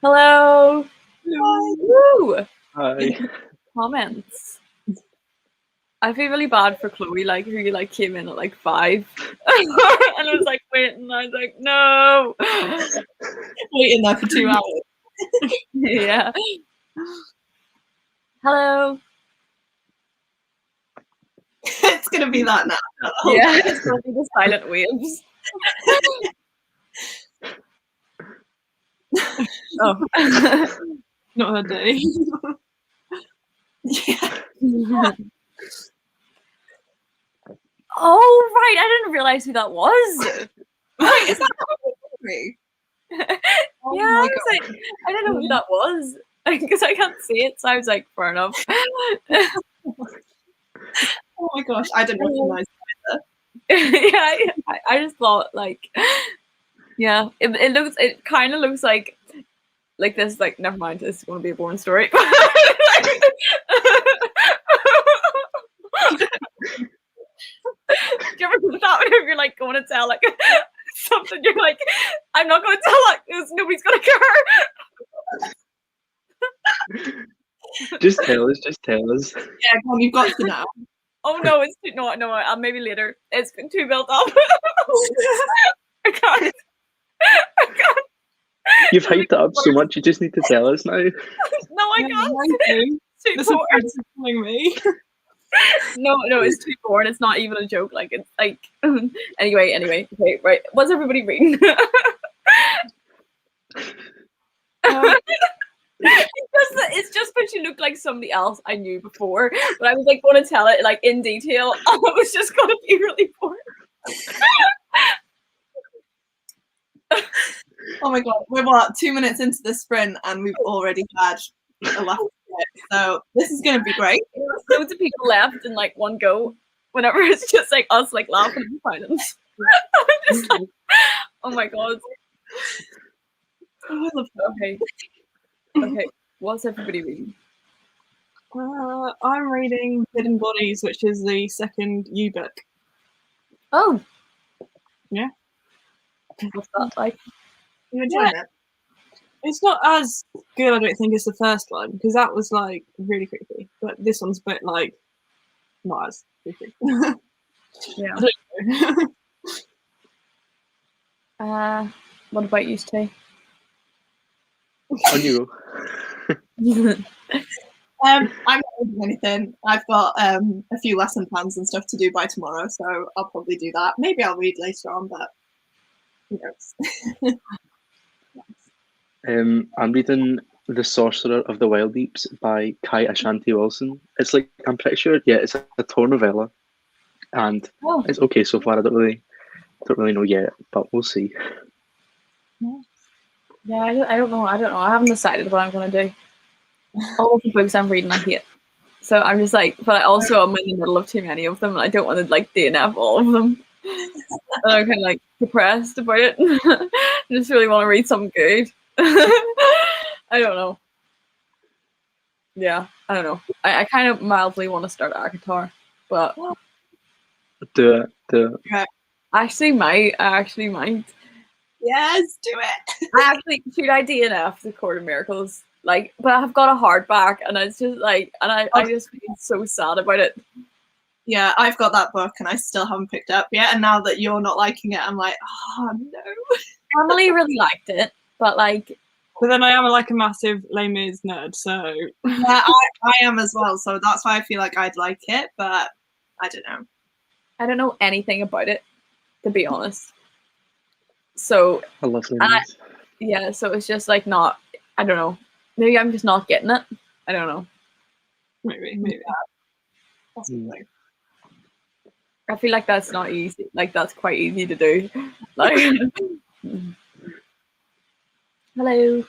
Hello. Woo! Hi. Comments. I feel really bad for Chloe, like who like came in at like 5, and I was like waiting. I was like, no. Waiting there for 2 hours. Yeah. Hello. It's gonna be that now. Yeah, it's gonna be the silent waves. Oh, Not her day. Yeah. Oh right, I didn't realize who that was. Right, is that me? Oh Yeah, my I was like, I didn't know who that was because I can't see it. So I was like, fair enough. Oh my gosh, I didn't recognize Yeah, I just thought like, yeah, it kind of looks like this. Like, never mind, it's going to be a boring story. Do you ever do that whenever you're like going to tell like something? You're like, I'm not going to tell like because nobody's going to care. Just tell us. Yeah, come on, you've got to know. Oh no, it's too, no, maybe later. It's too built up. I can't. You've hyped it up so much, you just need to tell us now. No, I can't. The surprise is killing me. No, it's too boring. It's not even a joke. Like, it's like anyway. Okay, right. What's everybody reading? It's just because you look like somebody else I knew before, but I was like going to tell it like in detail. It was just going to be really boring. Oh my god, we're what, 2 minutes into the sprint and we've already had a laugh. So this is gonna be great. Loads of people left in like one go. Whenever it's just like us like laughing in silence. I'm just like, oh my god. Oh, I love that. Okay. What's everybody reading? I'm reading Hidden Bodies, which is the second U-book. Oh. Yeah. What's that like? You enjoying it? It's not as good, I don't think, as the first one, because that was like really creepy. But this one's a bit like not as creepy. Yeah. I don't know. What about you, Tay? On you go. I'm not reading anything. I've got a few lesson plans and stuff to do by tomorrow, so I'll probably do that. Maybe I'll read later on, but who knows? I'm reading The Sorcerer of the Wild Deeps by Kai Ashanti Wilson. It's like, I'm pretty sure, yeah, it's a Tor novella, and it's okay so far. I don't really know yet, but we'll see. Yeah, I don't know. I haven't decided what I'm gonna do. All of the books I'm reading, I hate. So I'm just like, but I also am in the middle of too many of them, and I don't want to like DNF all of them. And I'm kind of like depressed about it. I just really want to read something good. I don't know. Yeah, I don't know. I kind of mildly want to start ACOTAR, but Do it. I actually might. Yes, do it. Should I DNF the Court of Miracles? Like, but I've got a hardback, and it's just like, and I just feel so sad about it. Yeah, I've got that book, and I still haven't picked it up yet. And now that you're not liking it, I'm like, oh no. Emily really liked it, but like. But then I am like a massive Les Mis nerd, so yeah, I am as well. So that's why I feel like I'd like it, but I don't know. I don't know anything about it, to be honest. So I love Les Mis. Yeah, so it's just like not. I don't know. Maybe I'm just not getting it. I don't know. Maybe. Possibly. I feel like that's not easy. Like that's quite easy to do. Like. Hello.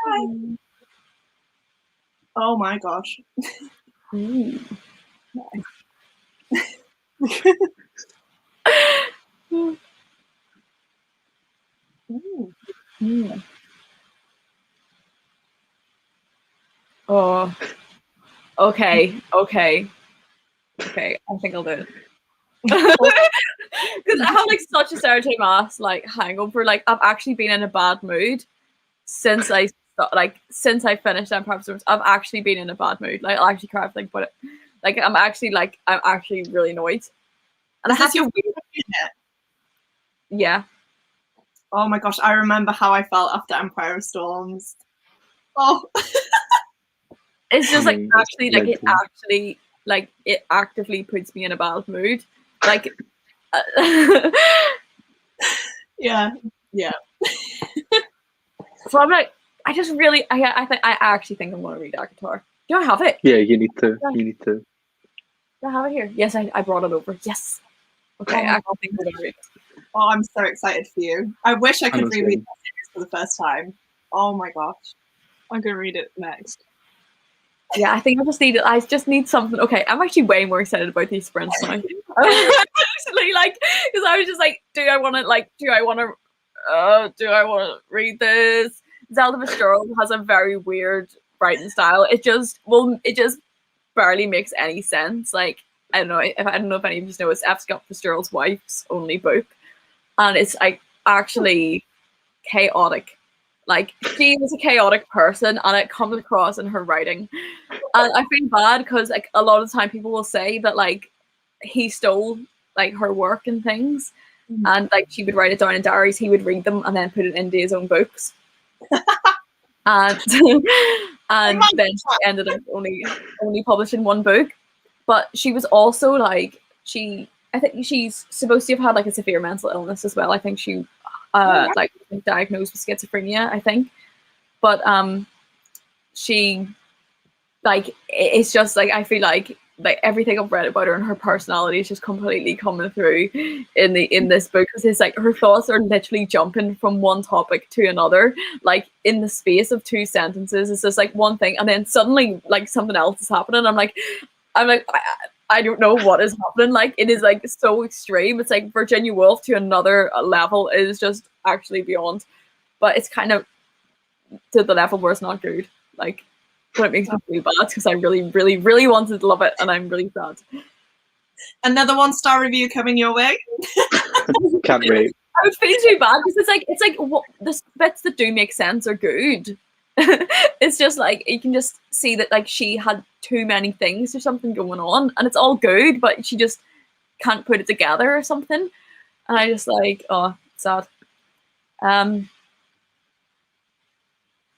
Hi. Oh my gosh. Ooh. Oh. Okay. I think I'll do it. Because I have like such a Saturday mass like hangover. Like I've actually been in a bad mood, since I finished Empire of Storms, I've actually been in a bad mood. Like I'll actually cry if I think about it. Like I'm actually really annoyed. And Is this your yeah. Oh my gosh, I remember how I felt after Empire of Storms. Oh. It's just like actually like it actually like it actively puts me in a bad mood. Like yeah. So I'm like, I actually think I'm gonna read Akatar. Do I have it? Yeah, you need to. You need to. Do I have it here? Yes, I brought it over. Yes. Okay, I think I'm gonna read it. Oh, I'm so excited for you. I wish I could reread that series for the first time. Oh my gosh. I'm gonna read it next. Yeah, I think I just need something. Okay, I'm actually way more excited about these sprints now. Actually, like, because I was just like, do I want to read this? Zelda Fitzgerald has a very weird writing style. It just barely makes any sense. Like, I don't know if any of you know, it's F. Scott Fitzgerald's wife's only book, and it's like actually chaotic. Like, she is a chaotic person, and it comes across in her writing. And I feel bad because like a lot of the time people will say that like he stole like her work and things, and like she would write it down in diaries, he would read them and then put it into his own books. and then she ended up only publishing one book. But she was also like I think she's supposed to have had like a severe mental illness as well. I think she like diagnosed with schizophrenia, I think. But she like it's just like I feel like everything I've read about her and her personality is just completely coming through in this book, because it's like her thoughts are literally jumping from one topic to another, like in the space of 2 sentences. It's just like one thing and then suddenly like something else is happening. I'm like I don't know what is happening. Like it is like so extreme. It's like Virginia Woolf to another level. It is just actually beyond, but it's kind of to the level where it's not good. Like, but it makes me feel bad because I really, really, really wanted to love it, and I'm really sad. Another 1-star review coming your way. Can't wait. I would feel too bad because it's like what the bits that do make sense are good. It's just like you can just see that like she had too many things or something going on, and it's all good, but she just can't put it together or something. And I just like, oh, sad.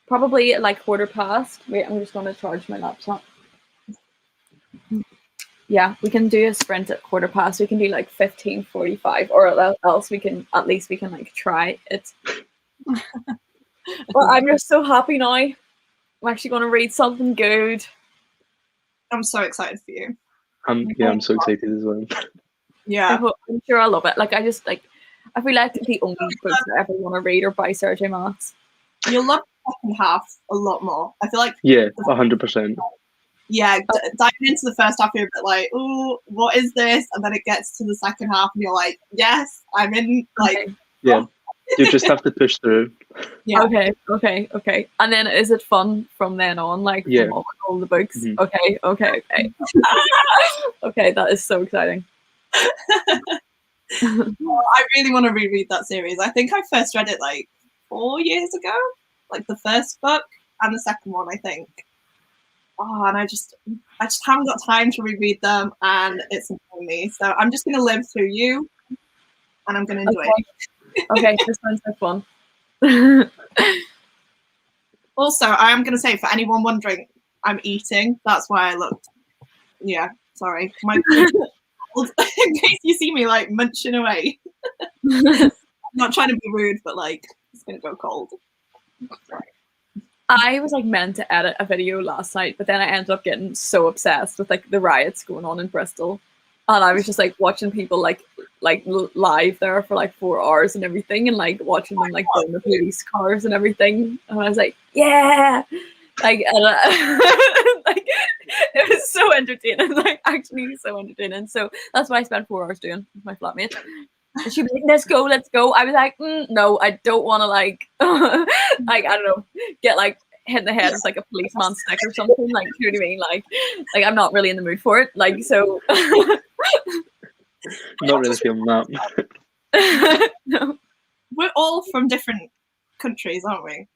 Probably at like 1:15. Wait, I'm just gonna charge my laptop. Yeah, we can do a sprint at 1:15. We can do like 15:45, or else we can like try it. Well, I'm just so happy now. I'm actually gonna read something good. I'm so excited for you. I'm so excited as well. Yeah, I'm sure I'll love it. Like I feel like the only books I ever want to read are by Sergei Marx. You'll love the second half a lot more. I feel like 100%. Yeah, diving into the first half, you're a bit like, oh, what is this? And then it gets to the second half, and you're like, yes, I'm in. Like, yeah, you just have to push through. Yeah. Okay. And then is it fun from then on? Like, from all the books? Mm-hmm. Okay. Okay, that is so exciting. Well, I really want to reread that series. I think I first read it like 4 years ago, like the first book and the second one, I think. Oh, and I just haven't got time to reread them, and it's annoying me. So I'm just going to live through you, and I'm going to enjoy it. Okay, this sounds so fun. Also, I am going to say, for anyone wondering, I'm eating. That's why I looked. Yeah, sorry. My in case you see me like munching away. I'm not trying to be rude, but like it's going to go cold. Sorry. I was like meant to edit a video last night, but then I ended up getting so obsessed with like the riots going on in Bristol, and I was just like watching people like live there for like 4 hours and everything, and like watching them like burn the police cars and everything. And I was like, yeah, like, and, like it was so entertaining, like actually so entertaining. So that's what I spent 4 hours doing with my flatmate. And she was like, let's go. I was like, no, I don't want to like, like, I don't know, get like hit in the head with like a policeman stick or something. Like, you know what I mean? Like I'm not really in the mood for it. Like, so. Not really feeling that. No. We're all from different countries, aren't we?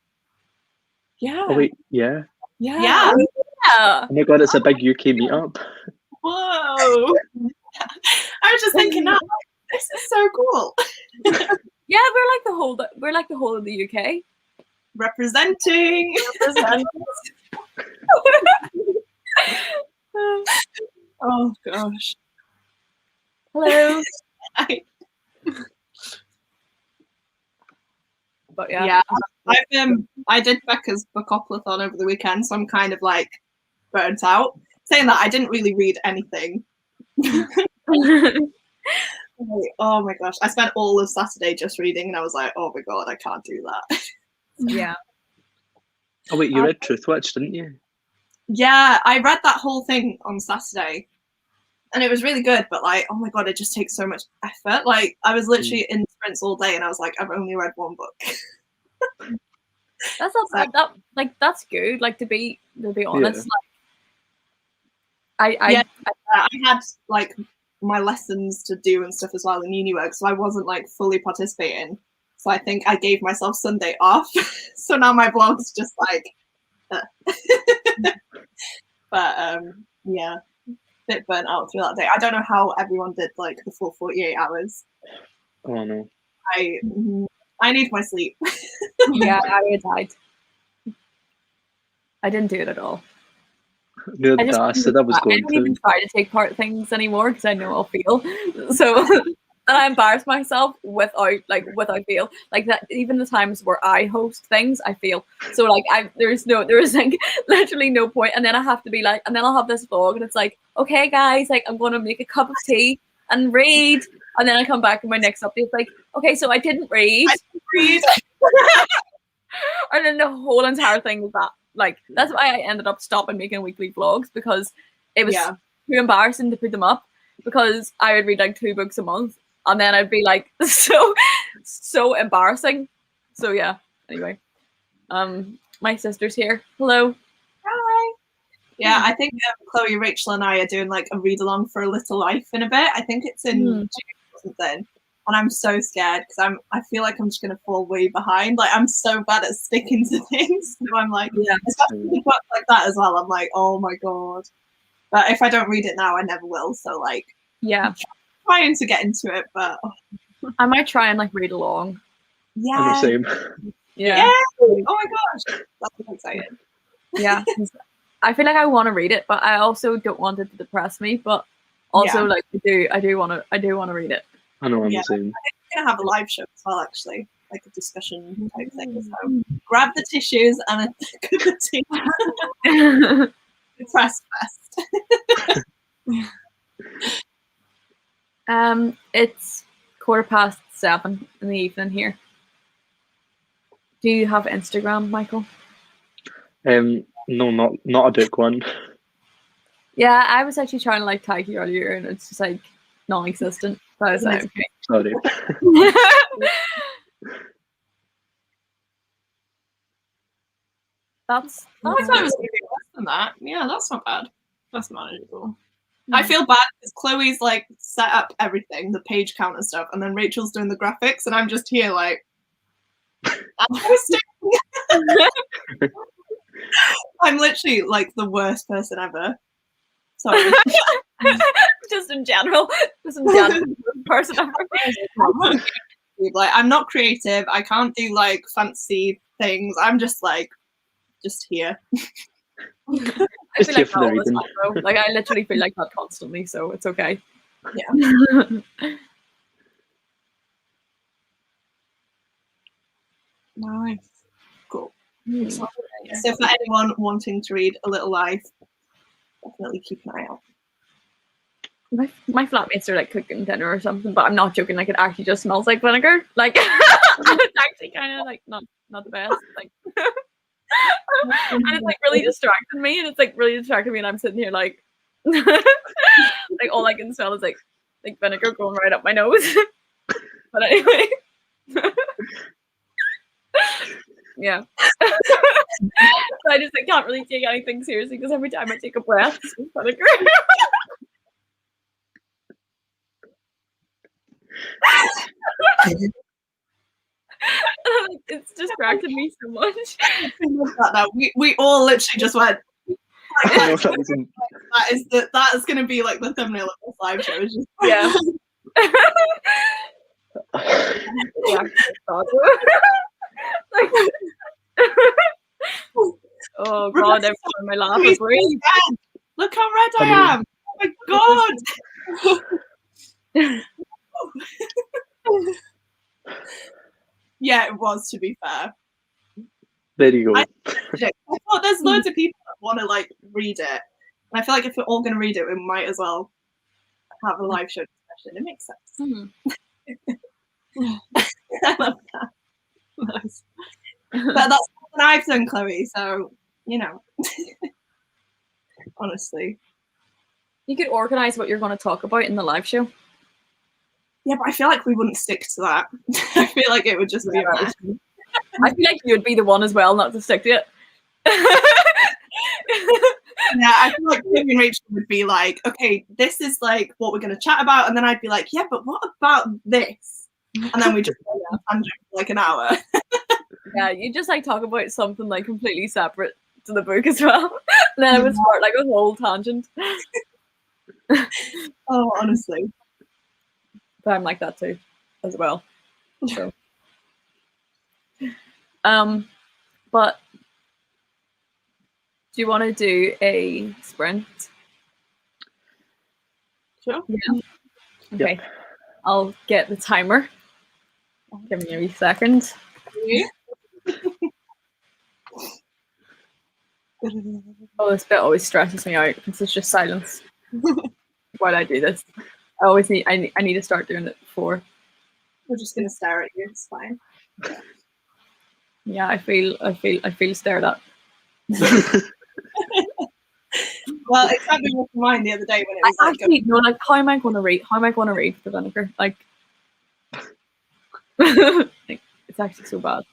Yeah. Oh wait, yeah. Yeah. Oh my god, it's a big UK meetup. Whoa. I was just thinking now, this is so cool. Yeah, we're like the whole of the UK. Representing. Oh gosh. Hello. I But yeah. I did Becca's bookoplathon over the weekend, so I'm kind of like burnt out. Saying that, I didn't really read anything. Oh my gosh, I spent all of Saturday just reading, and I was like, oh my god, I can't do that. Yeah. Oh wait, you read Truthwitch, didn't you? Yeah, I read that whole thing on Saturday, and it was really good. But like, oh my god, it just takes so much effort. Like, I was literally in sprints all day, and I was like, I've only read one book. That's not bad. That like that's good. Like to be honest. Like, I had like my lessons to do and stuff as well in uni work, so I wasn't like fully participating. So I think I gave myself Sunday off. So now my blog's just like, but yeah, bit burnt out through that day. I don't know how everyone did like the full 48 hours. Oh no. I need my sleep. Yeah, I died. I didn't do it at all. No, I said I was going I don't even try to take part things anymore because I know I'll fail. So and I embarrass myself without fail. Like that, even the times where I host things, I fail. So like there is like literally no point. And then I have to be like, and then I'll have this vlog and it's like, okay guys, like I'm gonna make a cup of tea and read. And then I come back and my next update like, okay, so I didn't read. And then the whole entire thing was that. Like that's why I ended up stopping making weekly vlogs, because it was too embarrassing to put them up, because I would read like 2 books a month and then I'd be like so embarrassing. So yeah, anyway, my sister's here. Hello. Hi. Yeah, I think Chloe, Rachel and I are doing like a read along for A Little Life in a bit. I think it's in June or something. And I'm so scared because I feel like I'm just gonna fall way behind. Like I'm so bad at sticking to things. So I'm like, especially with books like that as well. I'm like, oh my god. But if I don't read it now, I never will. So like, yeah, I'm trying to get into it, but I might try and like read along. Yeah. I'm the same. Yeah. Oh my gosh, that's so exciting. Yeah, I feel like I want to read it, but I also don't want it to depress me. But also, like, I do want to read it. I know, I'm the same. I think we're gonna have a live show as well, actually, like a discussion type thing. So grab the tissues and a cup of tea. Press fest. It's 7:15 in the evening here. Do you have Instagram, Michael? No, not a book one. Yeah, I was actually trying to like tag you earlier, and it's just like non-existent. So I was like, okay. Sorry. That's I thought it was maybe less than that. Yeah, that's not bad. That's manageable. I feel bad because Chloe's like set up everything, the page count and stuff, and then Rachel's doing the graphics, and I'm just here like, I'm literally like the worst person ever. Sorry. just in general, person ever. Like I'm not creative. I can't do like fancy things. I'm just here. Just here for the reading. Like I literally feel like that constantly, so it's okay. Yeah. Nice. Cool. So for anyone wanting to read A Little Life, definitely keep an eye out. My flatmates are like cooking dinner or something, but I'm not joking. Like it actually just smells like vinegar. Like it's actually kind of like not the best. Like and it's like really distracting me, and I'm sitting here like like all I can smell is like vinegar going right up my nose. But anyway. Yeah. So I just can't really take anything seriously because every time I take a breath, it's vinegar. It's distracted me so much. Now. We all literally just went. I know that isn't- That is going to be like the thumbnail of this live show. It's just Yeah. Oh god, every time I laugh is great. Look how red I am. Oh my god. Yeah, it was, to be fair. There you go. I thought there's loads of people that want to like read it. And I feel like if we're all going to read it, we might as well have a live show discussion. It makes sense. I love that. Nice. But that's what I've done, Chloe. So, you know, honestly. You could organise what you're going to talk about in the live show. Yeah, but I feel like we wouldn't stick to that. I feel like it would just be a mess. I feel like you'd be the one as well not to stick to it. Yeah, I feel like Chloe and Rachel would be like, okay, this is like what we're going to chat about. And then I'd be like, yeah, but what about this? And then we just go on a tangent for like an hour. Yeah, you just like talk about something like completely separate to the book as well. And then I would start like a whole tangent. Oh, honestly. But I'm like that too, as well. So, but do you want to do a sprint? Sure. Yeah. Okay. Yep. I'll get the timer. Give me a wee second. Oh, this bit always stresses me out because it's just silence while I do this. I need to start doing it before. We're just going to stare at you. It's fine. Yeah, I feel stared at. Well, it's happened with mine the other day when it was like, actually, no, like how am I going to read? How am I going to read the vinegar? Like, like, it's actually so bad.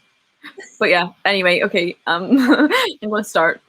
But yeah. Anyway, okay. I'm going to start.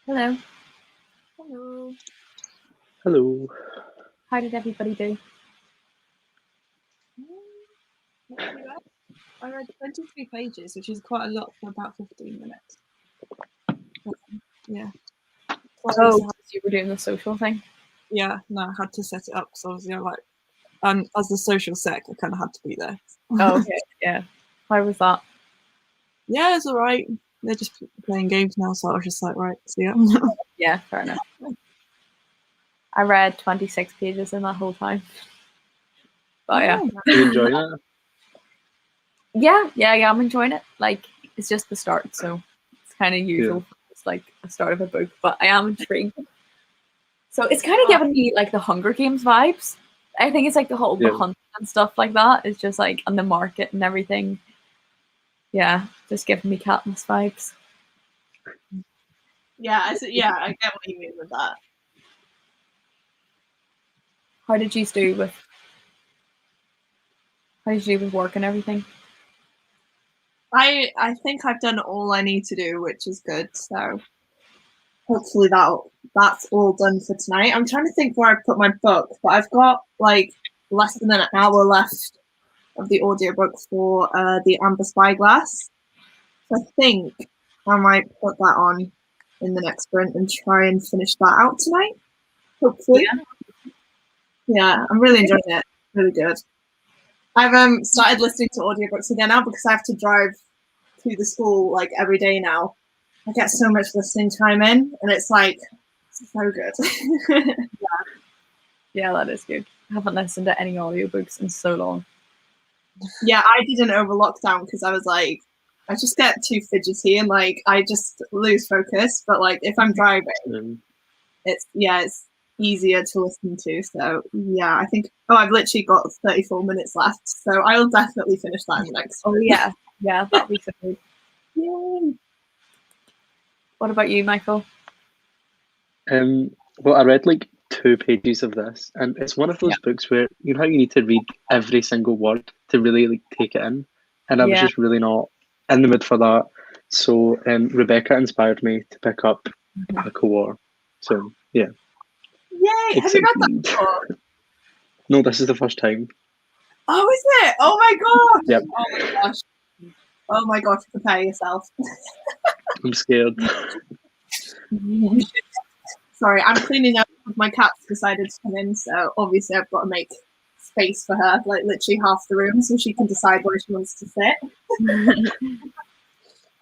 Hello. Hello. Hello. How did everybody do? I read 23 pages, which is quite a lot for about 15 minutes. Yeah. Oh, you were doing the social thing? Yeah, no, I had to set it up because obviously as the social sec, I kind of had to be there. Oh, okay, yeah. How was that? Yeah, it's all right. They're just playing games now, so I was just like, right, see ya. Yeah, fair enough. I read 26 pages in that whole time. But yeah. Are you enjoying it? Yeah, I'm enjoying it. Like, it's just the start, so it's kind of usual. Yeah. It's like the start of a book, but I am intrigued. So it's kind of giving me like the Hunger Games vibes. I think it's like the whole the hunt and stuff like that. It's just like on the market and everything. Yeah, just giving me Katniss vibes. Yeah, I get what you mean with that. How did you do with work and everything? I think I've done all I need to do, which is good. So hopefully that's all done for tonight. I'm trying to think where I put my book, but I've got like less than an hour left of the audiobook for the Amber Spyglass. So I think I might put that on in the next sprint and try and finish that out tonight. Hopefully. Yeah, I'm really enjoying it. Really good. I've started listening to audiobooks again now because I have to drive to the school like every day now. I get so much listening time in, and it's like so good. Yeah, that is good. I haven't listened to any audiobooks in so long. Yeah, I didn't over lockdown because I was like, I just get too fidgety and like I just lose focus. But like if I'm driving, it's easier to listen to. So yeah, I think I've literally got 34 minutes left, so I'll definitely finish that in the next. Oh yeah, that'll be so good. Yay. What about you, Michael? Well, I read like 2 pages of this, and it's one of those books where you know how you need to read every single word to really like take it in, and I was just really not in the mood for that. So Rebecca inspired me to pick up a core. So yeah. Yay! Have you read that before? No, this is the first time. Oh, is it? Oh my gosh! Yep. Oh my gosh! Oh my gosh! Prepare yourself. I'm scared. Sorry, I'm cleaning up. My cat's decided to come in, so obviously I've got to make space for her, like literally half the room, so she can decide where she wants to sit.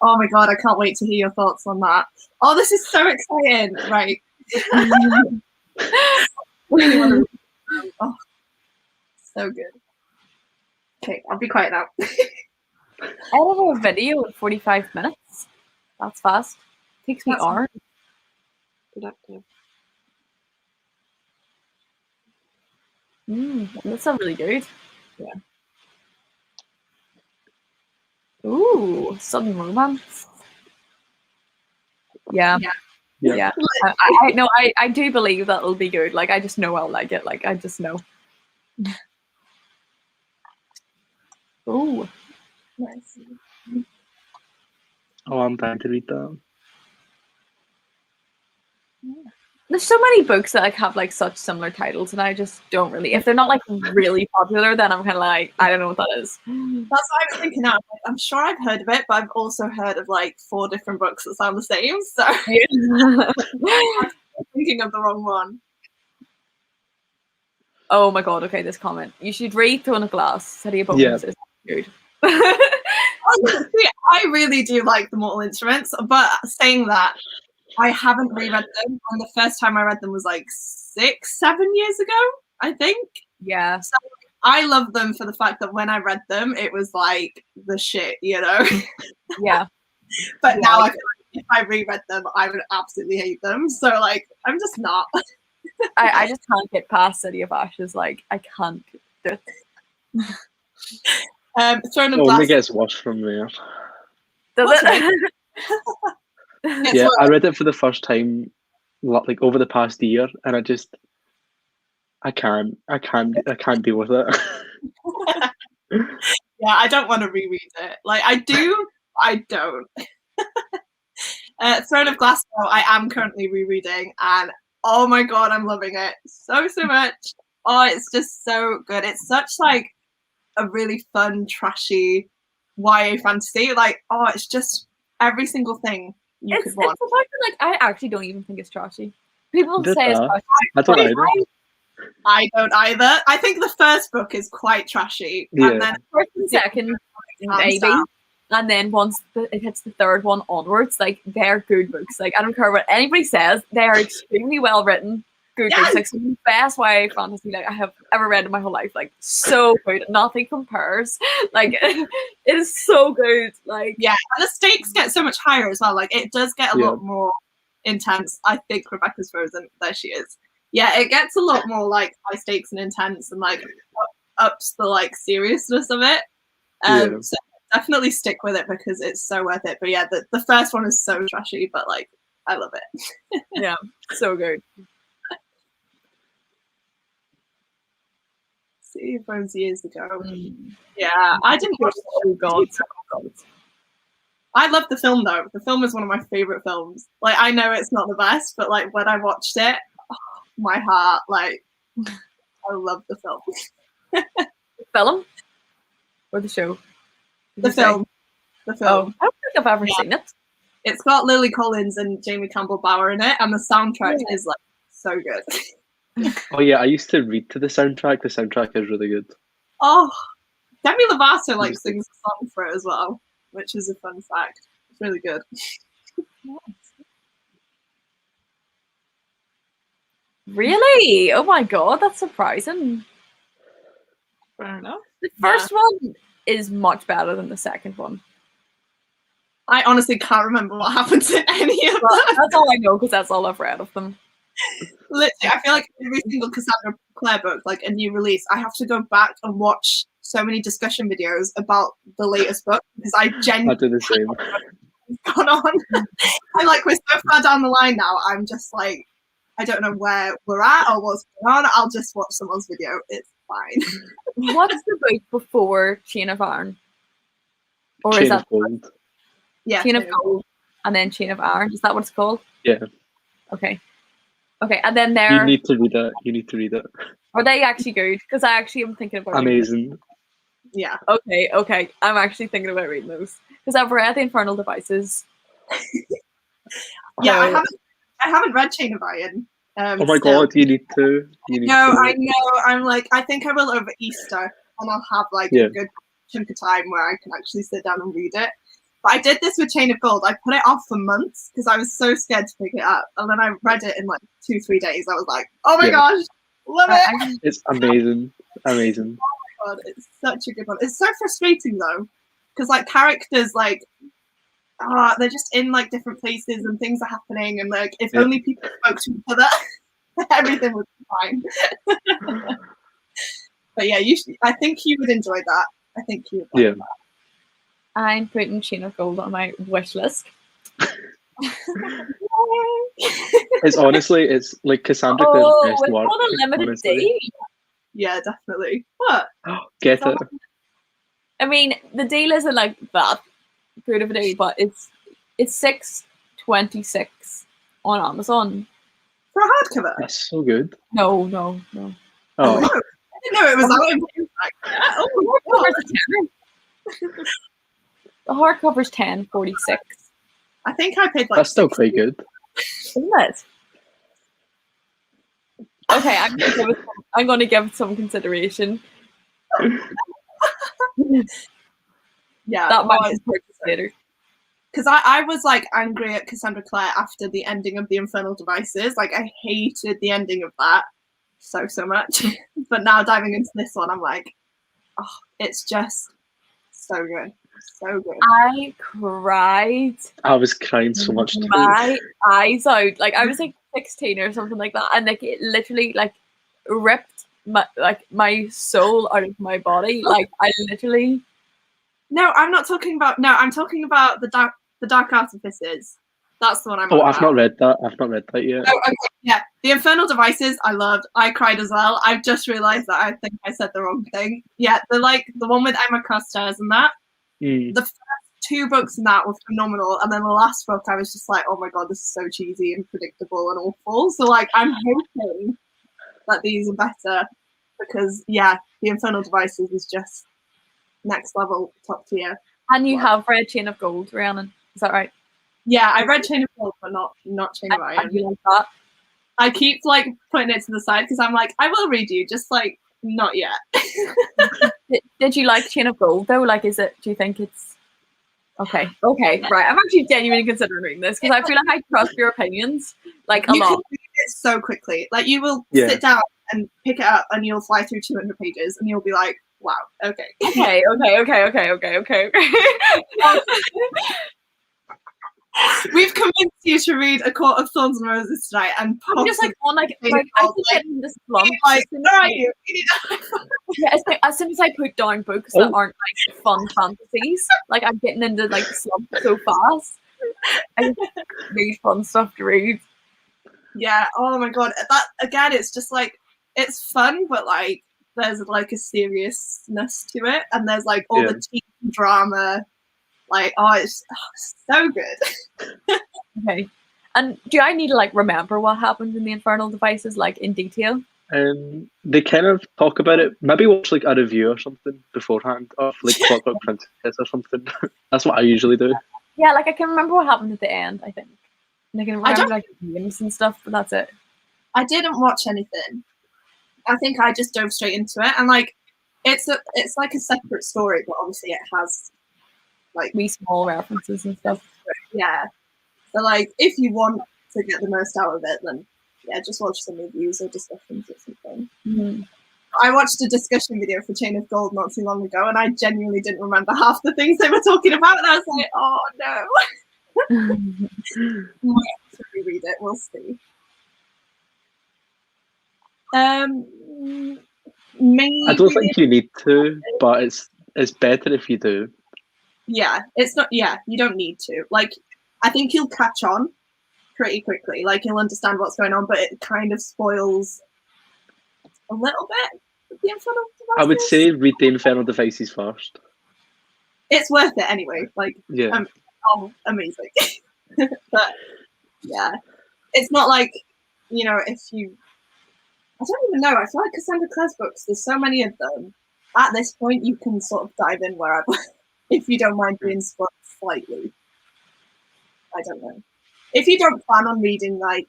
Oh my god, I can't wait to hear your thoughts on that. Oh, this is so exciting! Right. Really want to. Oh, so good. Okay, I'll be quiet now. I have a video in 45 minutes. That's fast. Takes me hours. Productive. That sounds really good. Yeah. Ooh, Southern romance. Yeah. I know. I do believe that it'll be good. Like I just know I'll like it. Like I just know. Ooh. Nice. Oh, I'm dying to read that. There's so many books that like have like such similar titles, and I just don't really. If they're not like really popular, then I'm kind of like, I don't know what that is. That's what I was thinking now. I'm sure I've heard of it, but I've also heard of like 4 different books that sound the same. So I'm thinking of the wrong one. Oh my god! Okay, this comment. You should read Throne of Glass. City of Bones is good. Honestly, I really do like the Mortal Instruments, but saying that, I haven't reread them, and the first time I read them was like 6-7 years ago, I think. Yeah. So I love them for the fact that when I read them, it was like the shit, you know? Yeah. But now I feel like if I reread them, I would absolutely hate them. So like, I'm just not. I just can't get past City of Ashes. Like I can't do it. Throne of It Glass. only gets worse from there. Does it? Yeah, I read it for the first time like over the past year, and I can't deal with it. Yeah, I don't want to reread it. Like I do, I don't. Throne of Glass, though, I am currently rereading, and oh my god, I'm loving it so much. Oh, it's just so good. It's such like a really fun, trashy YA fantasy. Like, oh, it's just every single thing you could want. It's the fact that, like, I actually don't even think it's trashy. People Did say it's that? trashy. I don't either. I don't either. I think the first book is quite trashy, Yeah. and then First and second, maybe. And then once it hits the third one onwards, like, they're good books. Like, I don't care what anybody says, they are extremely well written, good books. Like, some of the best YA fantasy like I have ever read in my whole life. Like, so good. Nothing compares. Like, it is so good. Like, yeah, and the stakes get so much higher as well. Like, it does get a lot more intense. I think Rebecca's frozen. There she is. Yeah, it gets a lot more like high stakes and intense, and like ups the like seriousness of it. So definitely stick with it because it's so worth it. But yeah, the first one is so trashy, but like I love it. yeah, so good. Sea of Bones years ago. Yeah, I didn't watch it. Oh god. I love the film though. The film is one of my favorite films. Like, I know it's not the best, but like when I watched it, my heart, like, I love the film. The film or the show? The film. The film. I don't think I've ever seen it. It's got Lily Collins and Jamie Campbell Bower in it, and the soundtrack is like so good. Oh yeah, I used to read to the soundtrack. The soundtrack is really good. Oh, Demi Lovato like sings a song for it as well, which is a fun fact. It's really good. Really? Oh my god, that's surprising. Fair enough. The first one is much better than the second one. I honestly can't remember what happens in any of them. That's all I know because that's all I've read of them. Literally, I feel like every single Cassandra Clare book, like a new release, I have to go back and watch so many discussion videos about the latest book because I genuinely do the same. What's gone on. I like we're so far down the line now. I'm just like, I don't know where we're at or what's going on. I'll just watch someone's video. It's fine. What's the book before Chain of Iron? Or Chain is that of Gold. Yeah, Chain of Gold and then Chain of Iron? Is that what it's called? Yeah. Okay. Okay, and then You need to read it. You need to read it. Are they actually good? Because I actually am thinking about amazing. Yeah. Okay. I'm actually thinking about reading those because I've read the Infernal Devices. Yeah, I haven't read Chain of Iron. Oh my god, you need to. I know. I'm like, I think I will over Easter, and I'll have like a good chunk of time where I can actually sit down and read it. But I did this with Chain of Gold. I put it off for months because I was so scared to pick it up, and then I read it in like 2-3 days. I was like, oh my gosh, love it! It's amazing, amazing. Oh my god, it's such a good one. It's so frustrating though, because like characters like. They're just in like different places and things are happening and like if only people spoke to each other, everything would be fine. But yeah, I think you would enjoy that. I think you would like that. I'm putting Chain of Gold on my wish list. It's like Cassandra Clare's best work. It's on a limited deal. Yeah, definitely. What? Get it? I mean, the deal isn't like that good of a deal, but it's $6.26 on Amazon for a hardcover. That's so good. No. Oh, I didn't know it was that. The hardcover's $10.46. I think I paid like. That's still quite good. Isn't it? Okay, I'm going to give it some consideration. Yeah, that might be purchased later. Because I was like angry at Cassandra Clare after the ending of the Infernal Devices. Like I hated the ending of that so much. But now diving into this one, I'm like, oh, it's just so good. So good. I cried. I was crying so much too. My eyes out. Like I was like 16 or something like that, and like it literally like ripped my soul out of my body. Like I literally. No, I'm not talking about. No, I'm talking about the Dark Artifices. That's the one I'm. I've not read that. I've not read that yet. Oh, okay. Yeah, the Infernal Devices. I loved. I cried as well. I've just realised that I think I said the wrong thing. Yeah, the one with Emma Costa, isn't that? The first 2 books in that were phenomenal, and then the last book I was just like, oh my god, this is so cheesy and predictable and awful. So like I'm hoping that these are better, because yeah, The Infernal Devices is just next level, top tier. And you have read Chain of Gold, Rhiannon. Is that right? Yeah, I read Chain of Gold, but not Chain of Iron. You like that? I keep like putting it to the side because I'm like, I will read you, just like not yet. Did you like Chain of Gold though? Like, is it? Do you think it's okay? Okay, right. I'm actually genuinely considering reading this because I feel like I trust your opinions like a You lot. can read it so quickly. Like you will sit down and pick it up, and you'll fly through 200 pages, and you'll be like, wow, okay. Okay. We've convinced you to read A Court of Thorns and Roses tonight, and I'm just like on like I keep getting this slump. like, where are you? Yeah, as soon as I put down books that aren't like fun fantasies, like I'm getting into like slump so fast. I just need fun stuff to read. Yeah. Oh my god. That again, it's just like it's fun, but like there's like a seriousness to it, and there's like all the teen drama. Like, oh, it's so good. Okay. And do I need to like remember what happened in the Infernal Devices like in detail? They kind of talk about it. Maybe watch like a review or something beforehand of like Clockwork Princess or something. That's what I usually do. Yeah, like I can remember what happened at the end, I think. And I can remember like names and stuff, but that's it. I didn't watch anything. I think I just dove straight into it, and like it's like a separate story, but obviously it has like wee small references and stuff. Yeah. So like if you want to get the most out of it, then yeah, just watch some reviews or discussions or something. Mm-hmm. I watched a discussion video for Chain of Gold not too long ago, and I genuinely didn't remember half the things they were talking about, and I was like, oh no. Might have to reread it, we'll see. Maybe I don't think you need to, but it's better if you do. Yeah, it's not. Yeah, you don't need to. Like, I think you'll catch on pretty quickly. Like, you'll understand what's going on, but it kind of spoils a little bit of the Infernal Devices. I would say read the Infernal Devices first. It's worth it anyway. Like, yeah. Amazing. But yeah, it's not like, you know, if you. I don't even know. I feel like Cassandra Clare's books. There's so many of them. At this point, you can sort of dive in wherever. If you don't mind being spoiled slightly. I don't know. If you don't plan on reading like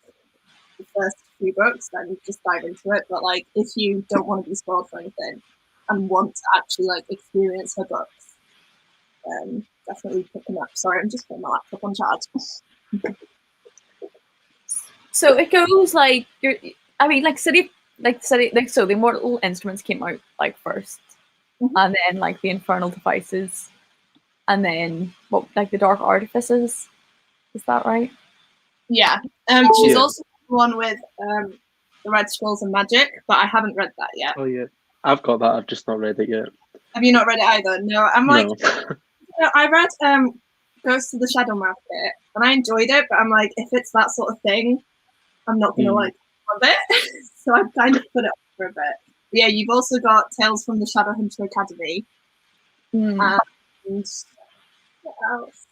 the first few books, then just dive into it. But like if you don't want to be spoiled for anything and want to actually like experience her books, then definitely pick them up. Sorry, I'm just putting my laptop on charge. So it goes like so the Immortal Instruments came out like first. Mm-hmm. And then like the Infernal Devices. And then what, like the Dark Artifices, is that right? Yeah. She's also the one with the Red Scrolls and Magic, but I haven't read that yet. Oh yeah, I've got that. I've just not read it yet. Have you not read it either? No. I'm like, I read Ghost of the Shadow Market, and I enjoyed it, but I'm like, if it's that sort of thing, I'm not gonna like love it. So I've kind of put it up for a bit. But yeah, you've also got Tales from the Shadowhunter Academy. And what else?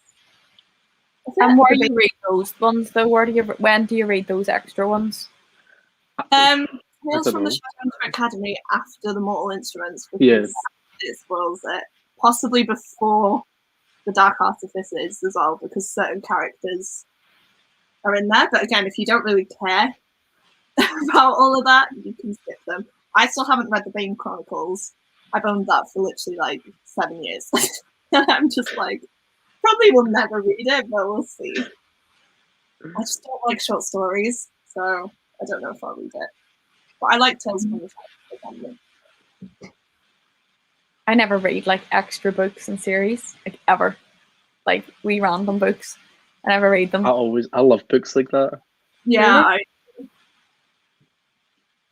And where do you read those ones though? When do you read those extra ones? Tales from the Shadowhunter Academy after the Mortal Instruments, because it spoils it. Possibly before the Dark Artifices as well, because certain characters are in there. But again, if you don't really care about all of that, you can skip them. I still haven't read the Bane Chronicles. I've owned that for literally like 7 years. And I'm just like, probably will never read it, but we'll see. I just don't like short stories, so I don't know if I'll read it. But I like Tales from the Family. I never read like extra books and series, like ever. Like wee random books. I never read them. I love books like that. Yeah, really?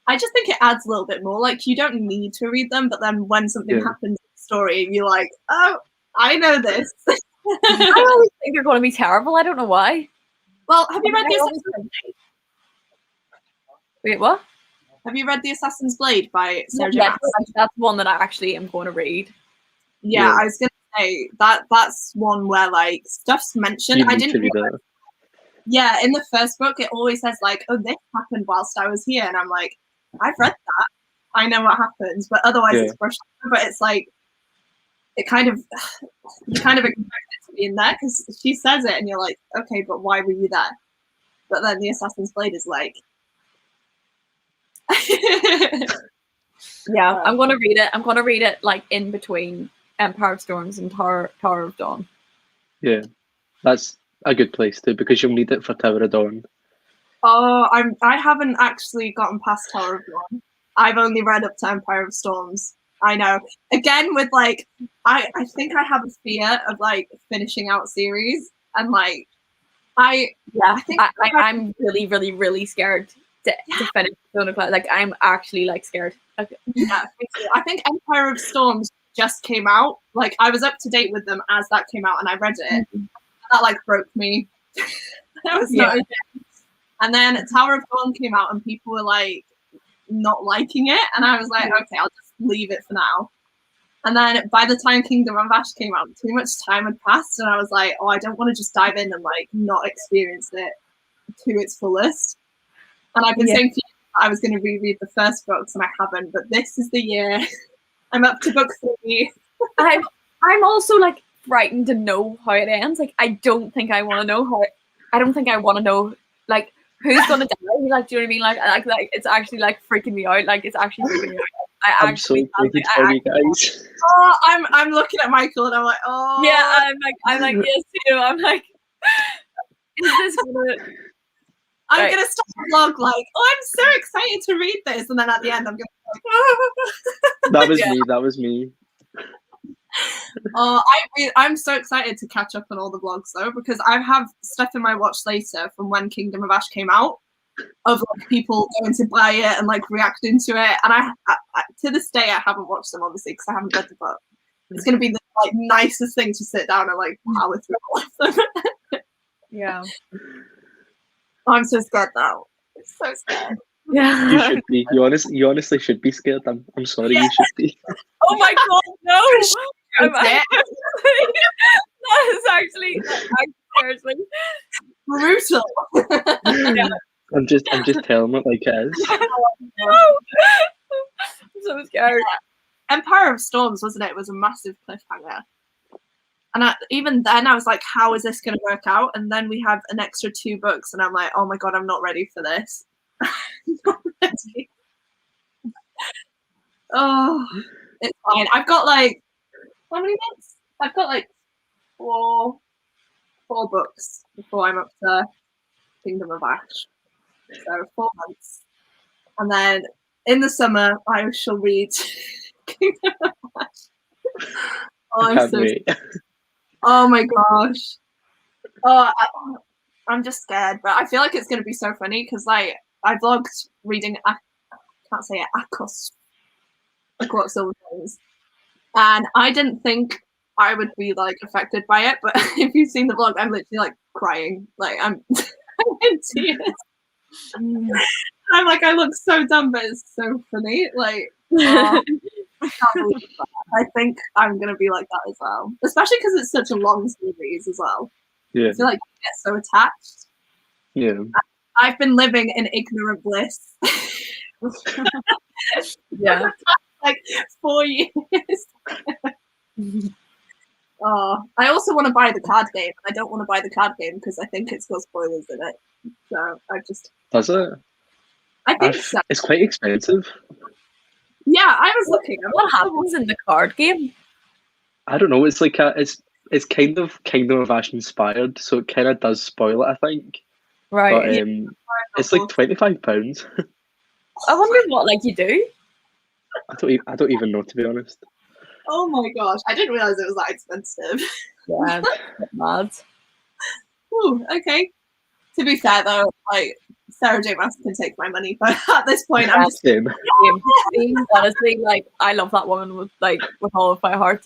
I just think it adds a little bit more. Like, you don't need to read them, but then when something happens in the story, you're like, oh, I know this. I always think they're going to be terrible. I don't know why. Well, have you read The Assassin's Blade? Wait, what? Have you read The Assassin's Blade by Sarah Yes, that's one that I actually am going to read. Yeah, I was going to say that's one where like stuff's mentioned. I didn't realize, yeah, in the first book it always says like, oh, this happened whilst I was here, and I'm like, I've read that, I know what happens, but otherwise it's brushed over. But it's like you kind of expect it to be in there because she says it and you're like, okay, but why were you there? But then the Assassin's Blade is like yeah, I'm gonna read it. I'm gonna read it like in between Empire of Storms and Tower of Dawn. Yeah, that's a good place to, because you'll need it for Tower of Dawn. Oh, I haven't actually gotten past Tower of Dawn. I've only read up to Empire of Storms. I know. Again, with like, I think I have a fear of like finishing out series, and like, I think I'm really, really, really scared to finish Zone of Cloud. Like, I'm actually like scared. Okay. Yeah, I think Empire of Storms just came out. Like, I was up to date with them as that came out, and I read it. And that like broke me. That was not okay. And then Tower of Dawn came out, and people were like not liking it, and I was like, okay, I'll just leave it for now. And then by the time Kingdom of Ash came out, too much time had passed, and I was like, oh, I don't want to just dive in and like not experience it to its fullest. And I've been saying I was going to reread the first books, and I haven't. But this is the year. I'm up to book 3. I'm also like frightened to know how it ends. Like, I don't think I want to know how. I don't think I want to know like who's gonna die. Like, do you know what I mean? Like it's actually like freaking me out. Like, it's actually freaking me out. I'm so excited for you guys. Oh, I'm looking at Michael and I'm like, oh yeah. I'm like yes, you know. I'm like, is this gonna? I'm gonna start a vlog like, oh, I'm so excited to read this, and then at the end I'm gonna be like, oh. That was me. That was me. Oh, I'm so excited to catch up on all the vlogs though, because I have stuff in my watch later from when Kingdom of Ash came out, of like people going to buy it and like reacting to it, and I to this day I haven't watched them obviously because I haven't read the book. It's gonna be the like nicest thing to sit down and like power through all of them. Yeah. I'm so scared now. I'm so scared. Yeah. You should be. You honestly should be scared. I'm sorry. You should be. Oh my god, no! That is actually seriously brutal. Yeah. I'm just telling it like it is. No. I'm so scared. Empire of Storms, wasn't it? It was a massive cliffhanger. And even then I was like, how is this going to work out? And then we have an extra 2 books and I'm like, oh my god, I'm not ready for this. Not ready. Oh, it's fine. I've got like, how many months? I've got like 4 books before I'm up to Kingdom of Ash. So 4 months. And then in the summer, I shall read Kingdom of Ash. Oh, I'm so wait. Oh my gosh. Oh, I'm just scared, but I feel like it's going to be so funny because like I vlogged reading, I can't say it, Akos, Silver Things, and I didn't think I would be like affected by it, but if you've seen the vlog, I'm literally like crying, like I'm in tears. I'm like, I look so dumb, but it's so funny. Like, I can't believe that. I think I'm gonna be like that as well, especially because it's such a long series as well. Yeah. I feel like you get so attached. Yeah. I've been living in ignorant bliss. Yeah. Like 4 years. Oh, I also want to buy the card game. I don't want to buy the card game because I think it's got spoilers in it. So I just. Does it? I think so. It's quite expensive. Yeah, I was looking. What happens in the card game? I don't know. It's like it's kind of Kingdom of Ash inspired, so it kind of does spoil it, I think. Right. But it's like £25. I wonder what like you do. I don't even know, to be honest. Oh my gosh, I didn't realize it was that expensive. Yeah, mad. Ooh, okay. To be fair though, like Sarah J. Maas can take my money, but at this point I'm just honestly, like I love that woman with all of my heart.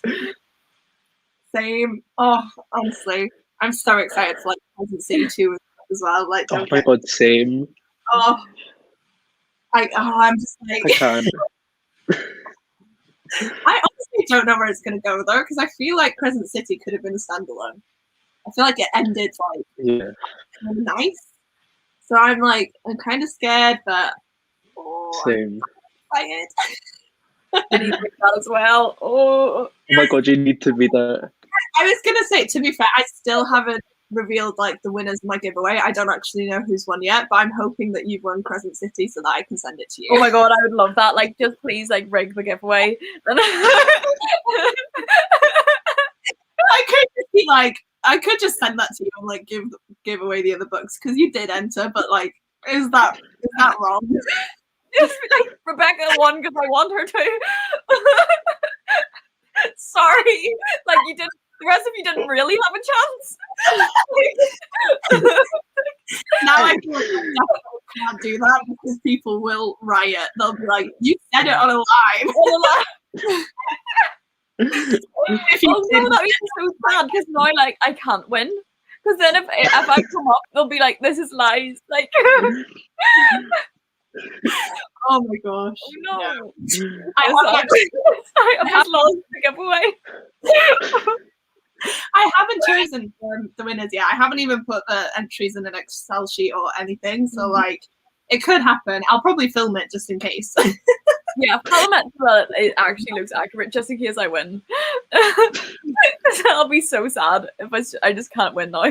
Same. Oh, honestly, I'm so excited for like Pleasant City 2 as well. Like, oh my god, same. Oh, I'm just like I can't. I honestly don't know where it's going to go though, because I feel like Crescent City could have been a standalone. I feel like it ended like Yeah. kind of nice. So I'm kind of scared, but Same. I'm excited. I need to read that as well. Oh my god, you need to read that. I was gonna say, to be fair, I still haven't revealed like the winners of my giveaway. I don't actually know who's won yet, but I'm hoping that you've won Crescent City so that I can send it to you. Oh my god, I would love that. Like, just please, like, rig the giveaway. I could just be like, I could just send that to you and like give away the other books because you did enter, but like, is that wrong? Just be like, Rebecca won because I want her to. Sorry, like you didn't. The rest of you didn't really have a chance. Now I feel like I definitely can't do that because people will riot. They'll be like, "You said it on a live." If you no, that would be so sad because now, like, I can't win. Because then if I come up, they'll be like, "This is lies." Like, oh my gosh! Oh, no, I just lost the giveaway. I haven't chosen the winners yet. I haven't even put the entries in an Excel sheet or anything. So like, it could happen. I'll probably film it just in case. Yeah, film it so that it actually looks accurate, just in case I win. I'll be so sad if I just can't win now.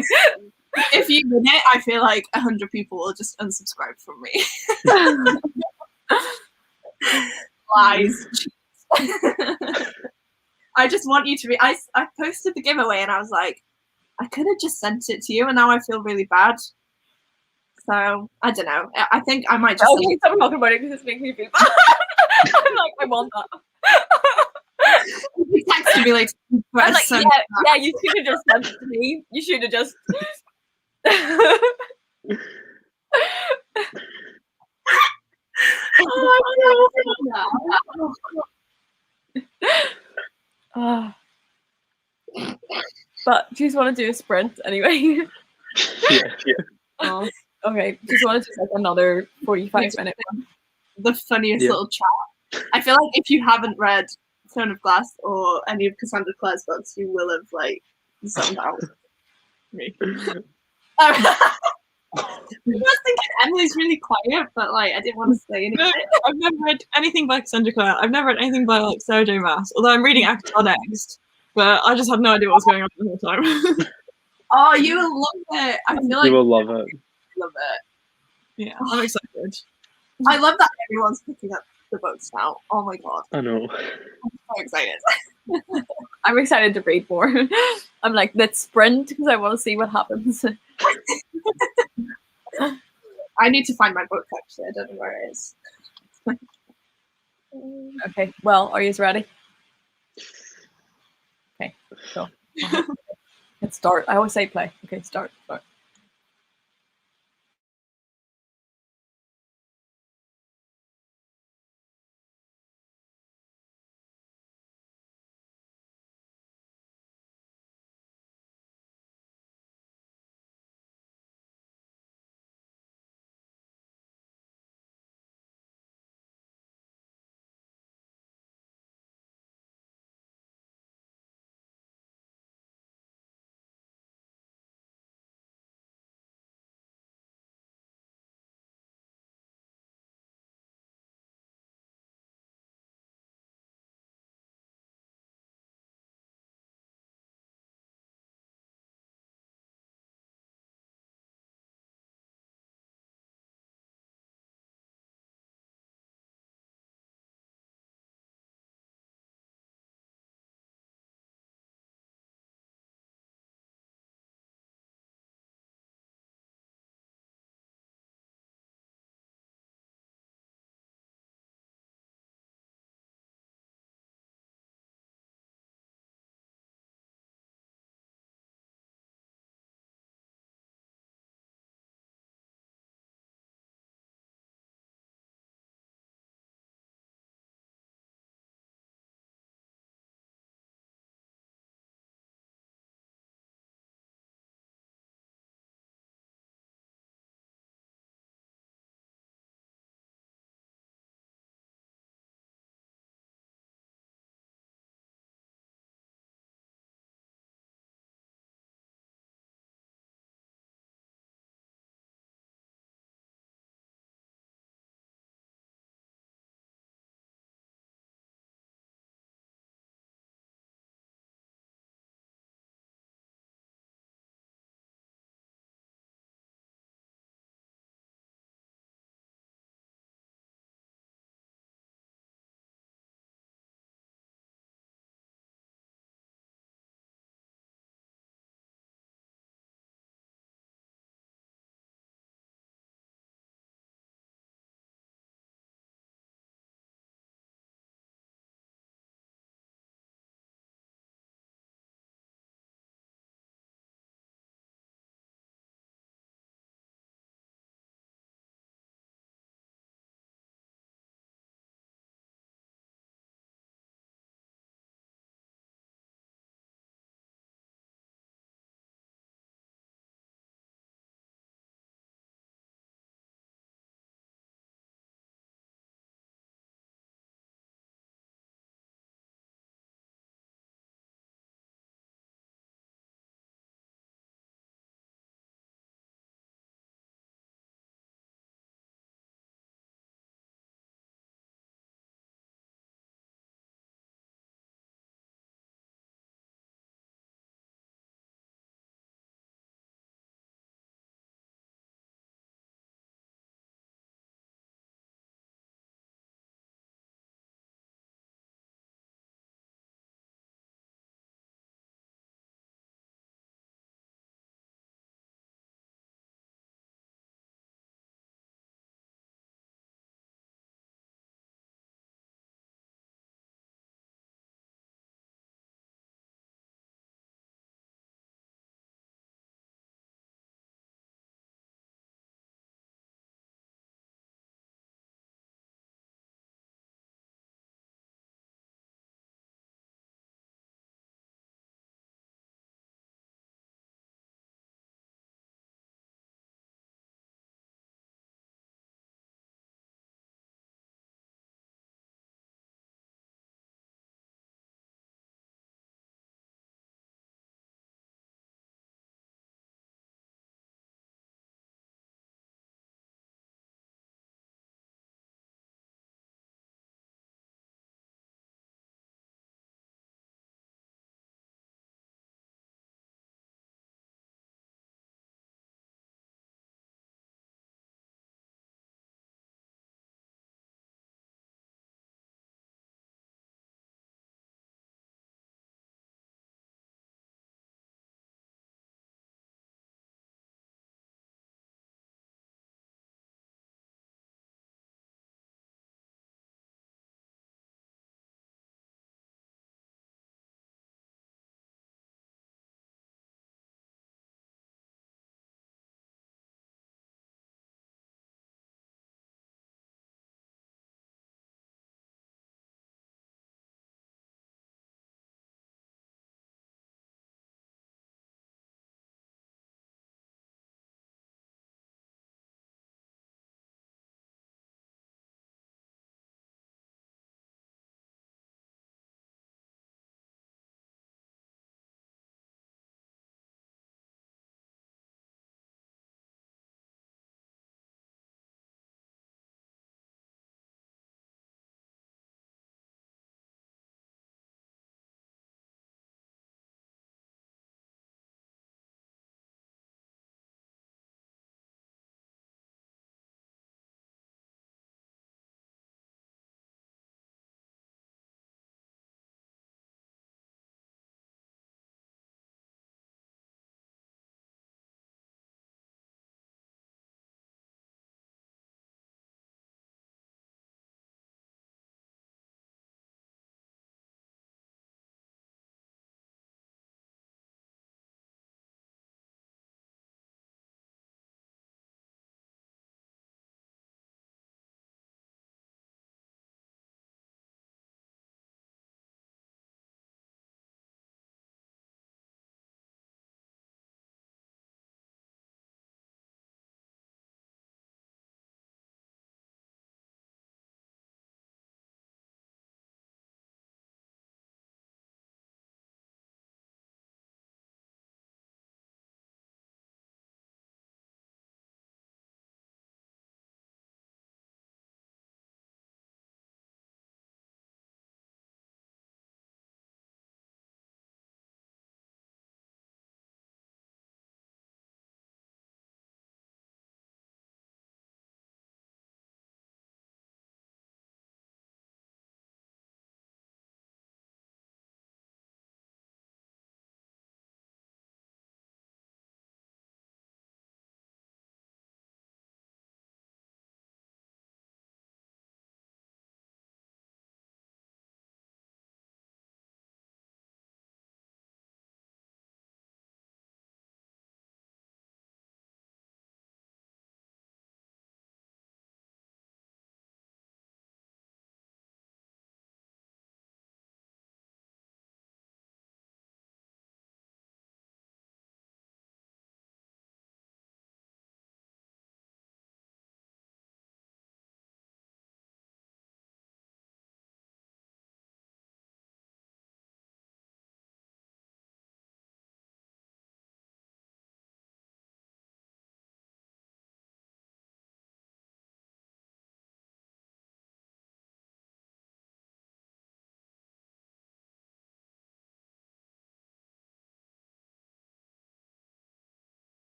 If you win it, I feel like 100 people will just unsubscribe from me. Lies. I just want you to be. I posted the giveaway and I was like, I could have just sent it to you, and now I feel really bad. So I don't know. I think I might just. Okay, stop talking about it because it's making me feel bad. I'm like, I want that. You texted me like, I'm like, yeah, you should have just sent it to me. You should have just. But do you just want to do a sprint anyway? Yeah. Okay, just want to do like another 45-minute one. The funniest little chat. I feel like if you haven't read Throne of Glass or any of Cassandra Clare's books, you will have like zoned out. Me. I was thinking Emily's really quiet, but like I didn't want to say anything. No, I've never read anything by Cassandra Clare. I've never read anything by like Sarah J. Maas, although I'm reading Avatar next. But I just had no idea what was going on the whole time. Oh, you will love it. I feel like you will love it. Love it. Yeah, I'm excited. I love that everyone's picking up the books now. Oh my god. I know. I'm so excited. I'm excited to read more. I'm like, let's sprint because I want to see what happens. I need to find my book actually. I don't know where it is. Okay, well, are you ready? Okay, go. Let's start. I always say play. Okay, start.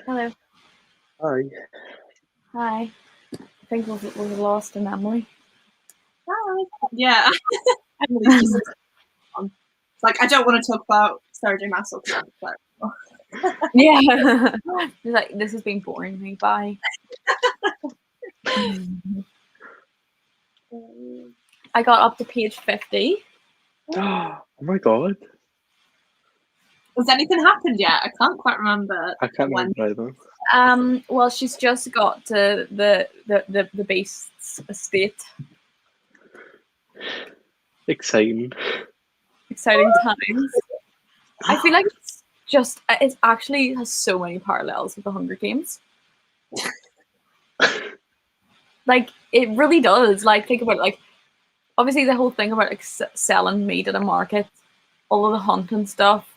Hello. Hi. Hi. I think we've lost an Emily. Hi. Yeah. Emily's just on. It's like, I don't want to talk about Sarah J. Maas all the time, but Yeah. She's like, this has been boring me. Bye. I got up to page 50. Oh my god. has anything happened yet? I can't quite remember. I can't when. remember either. Well, she's just got to the beast's estate. Exciting. Exciting times. I feel like it actually has so many parallels with the Hunger Games. Like, it really does. Like, think about it. Like, obviously the whole thing about like selling meat at a market, all of the hunting stuff.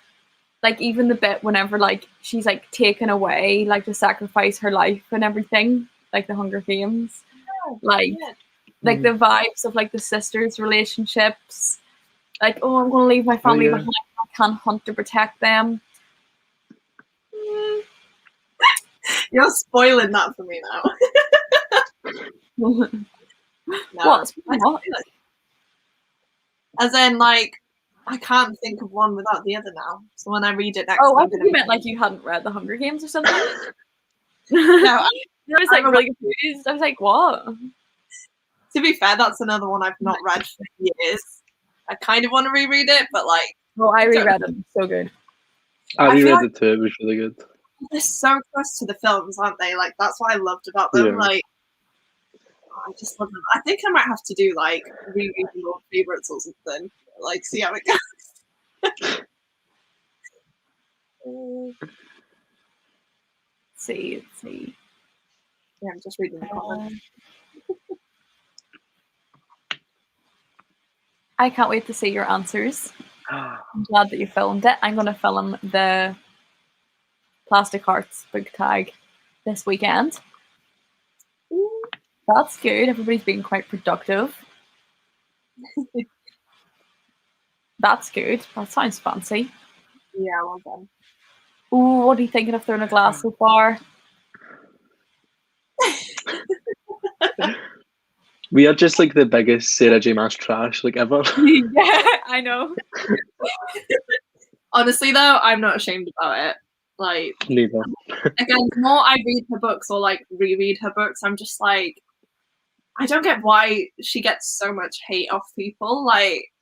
Like, even the bit whenever like she's like taken away, like to sacrifice her life and everything, like the Hunger Games. Like the vibes of like the sisters' relationships. Like, oh, I'm gonna leave my family behind. I can't hunt to protect them. You're spoiling that for me now. What? As in, like, I can't think of one without the other now. So when I read it next, I thought you meant like you hadn't read the Hunger Games or something. No, I was like really confused. I was like, what? To be fair, that's another one I've not read for years. I kind of want to reread it, but like, I reread it. It's so good. I reread it too. It was really good. They're so close to the films, aren't they? Like, that's what I loved about them. Yeah. Like, I just love them. I think I might have to do like rereading old favorites or something. Like, see how it goes. Let's see. Yeah, I'm just reading the comments. I can't wait to see your answers. I'm glad that you filmed it. I'm going to film the Plastic Hearts book tag this weekend. That's good. Everybody's being quite productive. That's good. That sounds fancy. Yeah, well done. Ooh, what are you thinking of throwing a glass so far? We are just like the biggest Sarah J. Maas trash like ever. Yeah, I know. Honestly, though, I'm not ashamed about it. Like, Neither. Again, the more I read her books or like reread her books, I'm just like, I don't get why she gets so much hate off people. Like,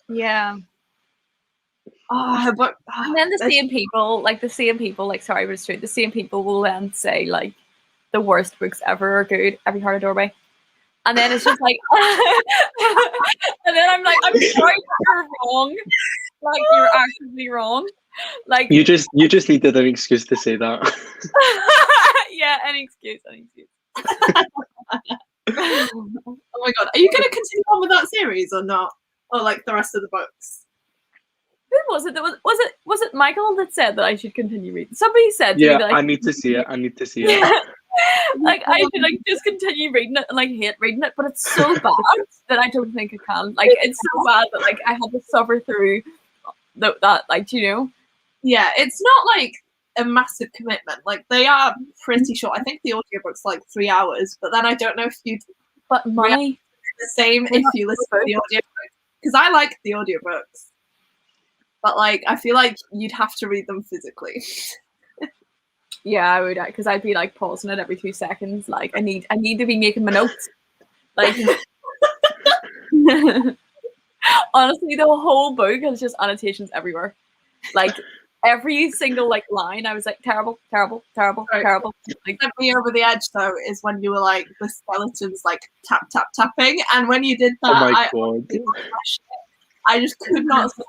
yeah. Oh, her book. And then the same people, sorry, but it's true. The same people will then say like the worst books ever are good. Every Heart a Doorway. And then it's just like, and then I'm like, I'm sorry, you're wrong. Like, you're actually wrong. Like, you just needed an excuse to say that. Yeah, any excuse. Oh my god, are you going to continue on with that series or not? Or like the rest of the books? Who was it? Was it Michael that said that I should continue reading? Somebody said to yeah, me that I need to see it. Like, I should like just continue reading it and like hate reading it, but it's so bad that I don't think I can. Like, it's so bad that like I had to suffer through that, like, you know. Yeah, it's not like a massive commitment. Like, they are pretty short. I think the audiobook's like 3 hours, but then I don't know if you'd But money the same if you listen to the audiobook. Because I like the audiobooks. But like, I feel like you'd have to read them physically. Yeah, I would, because I'd be like pausing it every 2 seconds. Like, I need to be making my notes. Like, honestly, the whole book has just annotations everywhere. Like, every single like line, I was like, terrible. Like, Sent me over the edge though is when you were like the skeletons like tap tapping, and when you did that, Oh my god! I just could not stop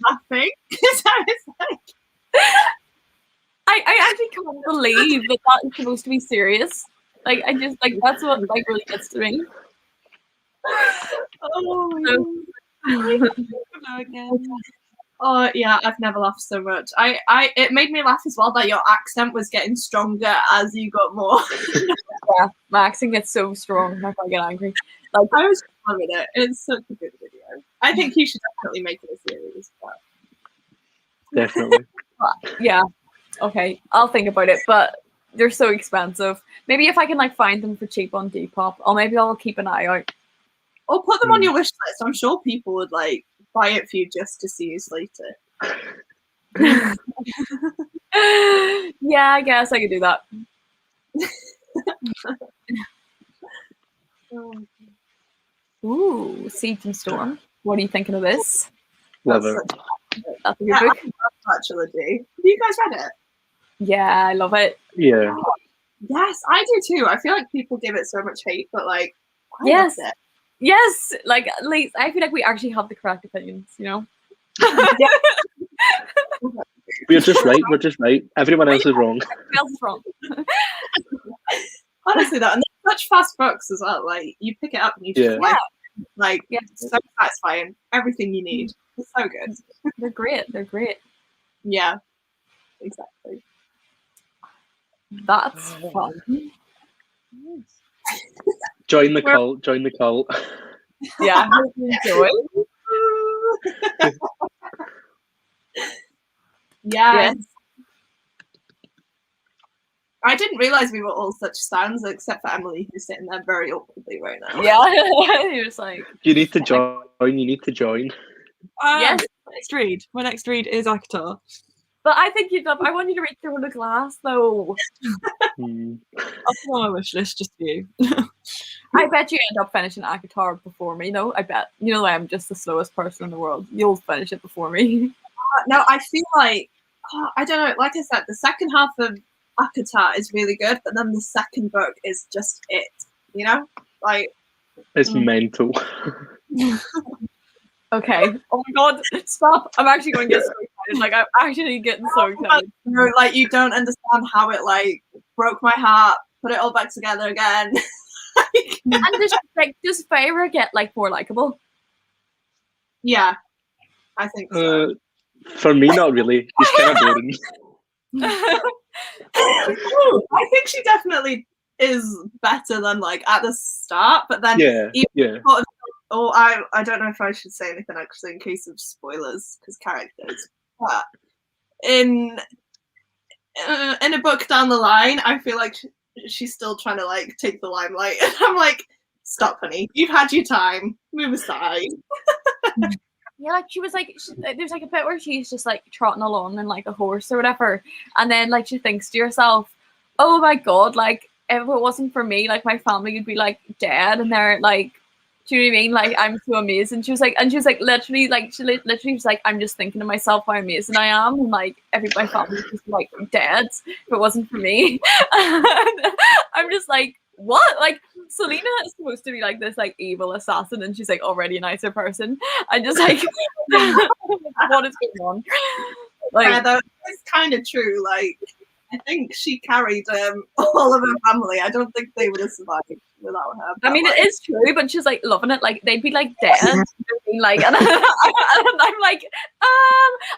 laughing because I was like, I actually can't believe that is supposed to be serious. Like, I just like that's what like really gets to me. Oh yeah, I've never laughed so much. It made me laugh as well that your accent was getting stronger as you got more. Yeah, my accent gets so strong if I get angry. Like, I was loving it. It's such a good video. I think you should definitely make it a series. But... Definitely. Yeah. Okay, I'll think about it. But they're so expensive. Maybe if I can like find them for cheap on Depop, or maybe I'll keep an eye out. Or put them on your wish list. I'm sure people would like buy it for you just to see you slate it. Yeah, I guess I could do that. Ooh, Siege and Storm. What are you thinking of this? Love it. That's a good Yeah, book. I love that trilogy. Have you guys read it? Yeah, I love it. Yeah. Yes, I do too. I feel like people give it so much hate, but like, I Yes. loved it. Yes, like at least I feel like we actually have the correct opinions, you know? We're just right. We're just right. Everyone else is wrong. Everyone else is wrong. Honestly, though, and they're such fast books as well. Like, you pick it up and you just like, it's so satisfying. Everything you need. It's so good. They're great. They're great. Yeah, exactly. That's fun. Join the cult. Join the cult. Yeah, I hope you enjoy. Yes. I didn't realize we were all such stands, except for Emily, who's sitting there very awkwardly right now. Yeah, you're just like. You need to join. You need to join. Yes. My next read is Akatar. But I think you'd love. I want you to read Through the Glass, though. Hmm. I'll put on my wish list just for you. I bet you end up finishing Akatar before me. No, I bet. You know, I'm just the slowest person in the world. You'll finish it before me. No, I feel like, I don't know, like I said, the second half of Akatar is really good, but then the second book is just it, you know? Like, It's mental. Okay. Oh my god, stop. I'm actually going to get so excited. Like, I'm actually getting so excited. No, like, you don't understand how it, like, broke my heart, put it all back together again. And does Feyre get, like, more likable? Yeah, I think so. For me, not really. He's kind of boring. I think she definitely is better than, like, at the start, but then sort of, I don't know if I should say anything actually in case of spoilers because characters, but in a book down the line, I feel like she's still trying to like take the limelight, and I'm like, stop, honey, you've had your time, move aside. Yeah, like she was like, there's like a bit where she's just like trotting along in like a horse or whatever, and then like she thinks to herself, oh my god, like if it wasn't for me, like my family would be like dead, and they're like, do you know what I mean? Like, I'm so amazing. She was like, literally, like, she literally was like, I'm just thinking to myself how amazing I am. And like, my family was just like dead if it wasn't for me. I'm just like, what? Like, Selena is supposed to be like this like evil assassin, and she's like already a nicer person. I just like, what is going on? Like, yeah, that is kind of true. Like, I think she carried all of her family. I don't think they would have survived without her. I mean, it is true, but she's like loving it. Like they'd be like dead, like, and I'm like,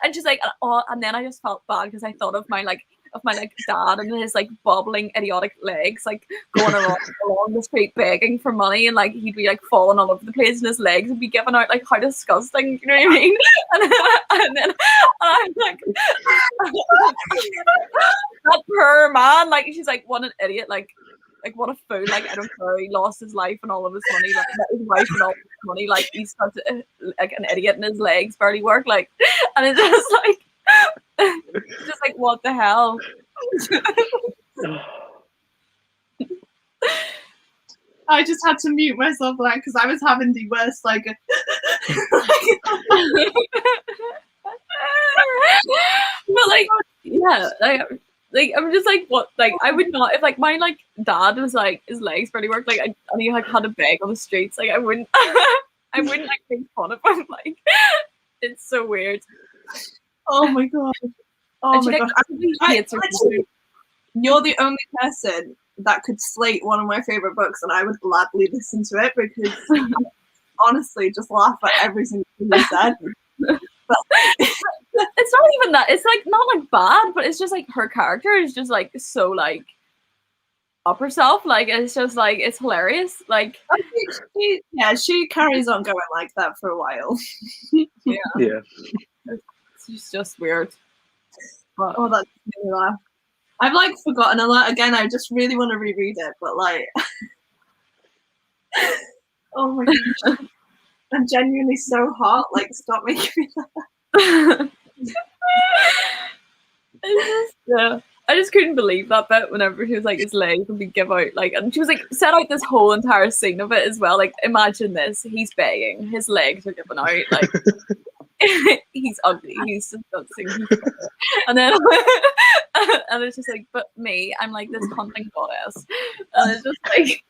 and she's like, oh, and then I just felt bad because I thought of my dad and his like bobbling idiotic legs, like going along the street begging for money, and like he'd be like falling all over the place, and his legs would be giving out. Like, how disgusting, you know what I mean? And then I'm like, that poor man, like she's like, what an idiot, like what a fool, like I don't care, he lost his life and all of his money, like his wife and all his money, like he's such like an idiot and his legs barely work, like, and it's just like what the hell. I just had to mute myself like because I was having the worst like but like yeah, like I'm just like, what, like I would not, if like my like dad was like his legs barely worked, like and he like had to beg on the streets, like I wouldn't like make fun of him, like it's so weird. Oh my god. Oh my gosh. You're the only person that could slate one of my favorite books, and I would gladly listen to it because I honestly just laugh at every single thing you said. But it's not even that. It's like not like bad, but it's just like her character is just like so like up herself. Like it's just like it's hilarious. Like she carries on going like that for a while. Yeah. It's just weird. But, oh, that's made me laugh. I've like forgotten a lot again. I just really want to reread it, but like, oh my gosh, I'm genuinely so hot. Like, stop making me laugh. I just couldn't believe that bit whenever he was like his legs would be give out like, and she was like set out this whole entire scene of it as well. Like, imagine this: he's begging, his legs are giving out, like he's ugly, he's disgusting, and then and it's just like, but me, I'm like this hunting goddess, and it's just like.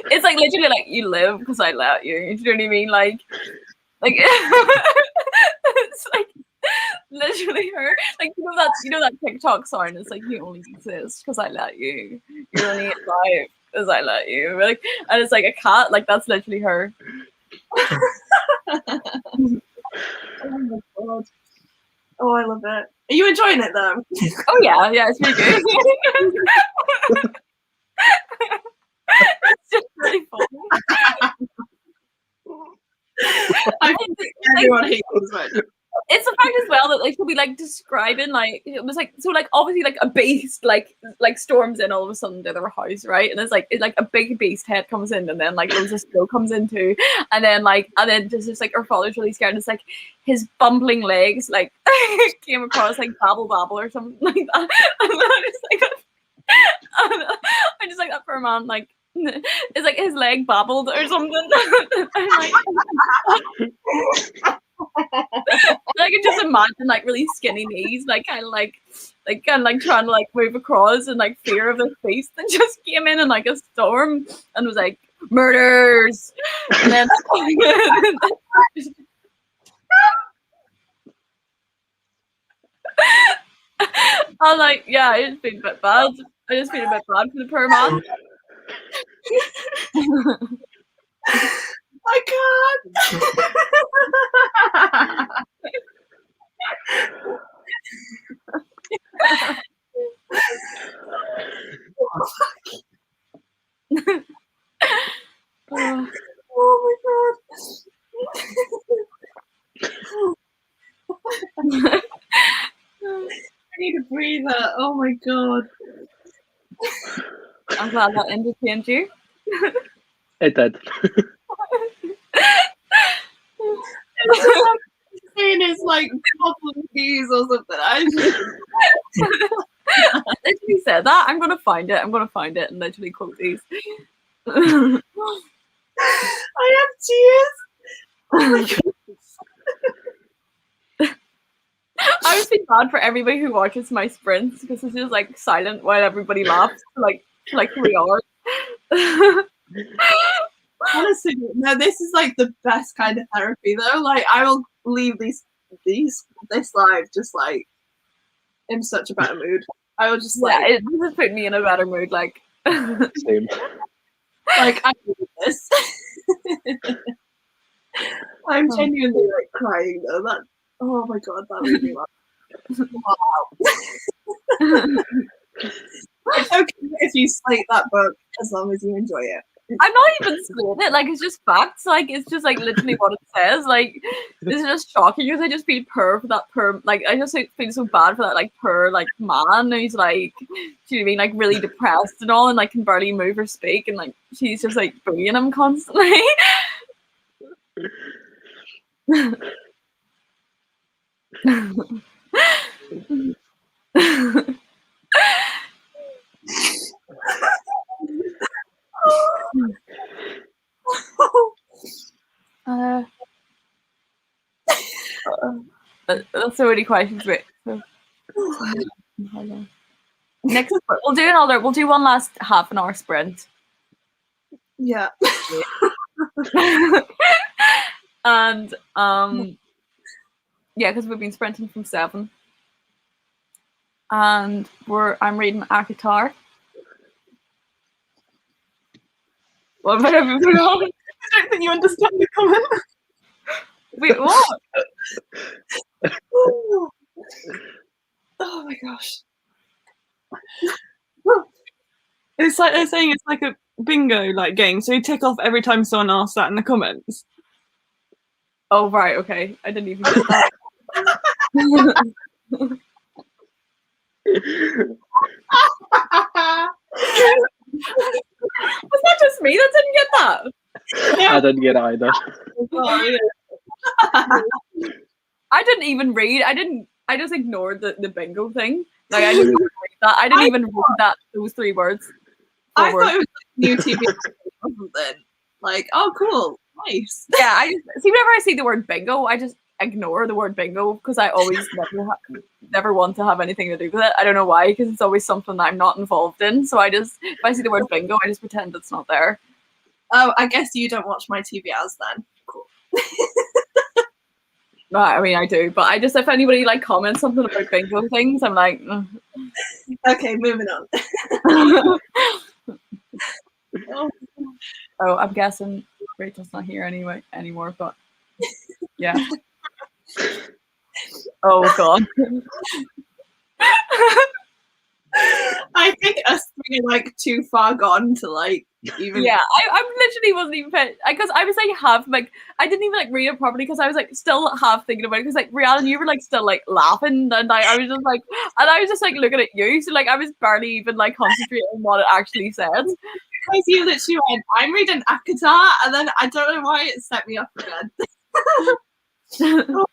It's like literally like you live because I let you. You know what I mean? Like it's like literally her. Like you know that TikTok sound. It's like you only exist because I let you. You're only alive because I let you. Like, and it's like a cat. Like that's literally her. Oh my god! Oh, I love it. Are you enjoying it though? Oh yeah, it's really good. It's just really funny. I think everyone hates this one. It's the fact as well that like she'll be like describing like it was like so like obviously like a beast like storms in all of a sudden to their house, right? And it's like a big beast head comes in and then like loads of snow comes in too, and then just like her father's really scared and it's like his bumbling legs like came across like babble or something like that. And I just like that for a man like it's like his leg babbled or something. I'm like, I can just imagine like really skinny knees, like kind of trying to like move across and like fear of the face that just came in like a storm and was like murders, and then I'm like, yeah, I just feel a bit bad. I just feel a bit bad for the poor man. I can't. Oh my god. I need a breather. Oh my god. I'm glad that entertained you. It did. Saying it's like couple keys or something. I literally said that. I'm gonna find it and literally quote these. I have tears. Oh my god. I would feel bad for everybody who watches my sprints because it's just like silent while everybody laughs for like 3 hours. Honestly, no, this is like the best kind of therapy though. Like I will leave this live just like in such a better mood. I will just like it just put me in a better mood. Like Same. like I need this. I'm genuinely like crying though. That oh my god, that made me laugh. Wow. It's okay if you slate that book as long as you enjoy it. I'm not even slating it. Like it's just facts. Like it's just like literally what it says. Like this is just shocking because I just feel poor for that poor. Like I just like, feel so bad for that like poor like man who's like, do you know what I mean? Like really depressed and all, and like can barely move or speak, and like she's just like bullying him constantly. That's so many questions. Wait, so, next we'll do one last half an hour sprint. Yeah. And yeah, because we've been sprinting from 7. And I'm reading Akatar. What about everyone else? I don't think you understand the comment. Wait, what? Oh my gosh. It's like they're saying it's like a bingo like game. So you tick off every time someone asks that in the comments. Oh right, okay. I didn't even get that. I didn't get it either. I didn't even read. I just ignored the bingo thing. Like I just didn't read that. I didn't even read those 3 words. I thought it was like new TV or something. Like, oh, cool, nice. Yeah, I just see whenever I see the word bingo, I just ignore the word bingo because I always never want to have anything to do with it. I don't know why, because it's always something that I'm not involved in. So if I see the word bingo, I just pretend it's not there. Oh, I guess you don't watch my TV as then. Cool. No, I mean I do, but if anybody like comments something about bingo things, I'm like, okay, moving on. Oh, I'm guessing Rachel's not here anymore, but yeah. Oh god. I think us 3 are like too far gone to like even. Yeah, I literally wasn't even because I was like half like I didn't even like read it properly because I was like still half thinking about it because like Rhiannon, you were like still like laughing and I was just like looking at you, so like I was barely even like concentrating on what it actually said. Because you literally went, I'm reading Akatar, and then I don't know why it set me up again. Oh,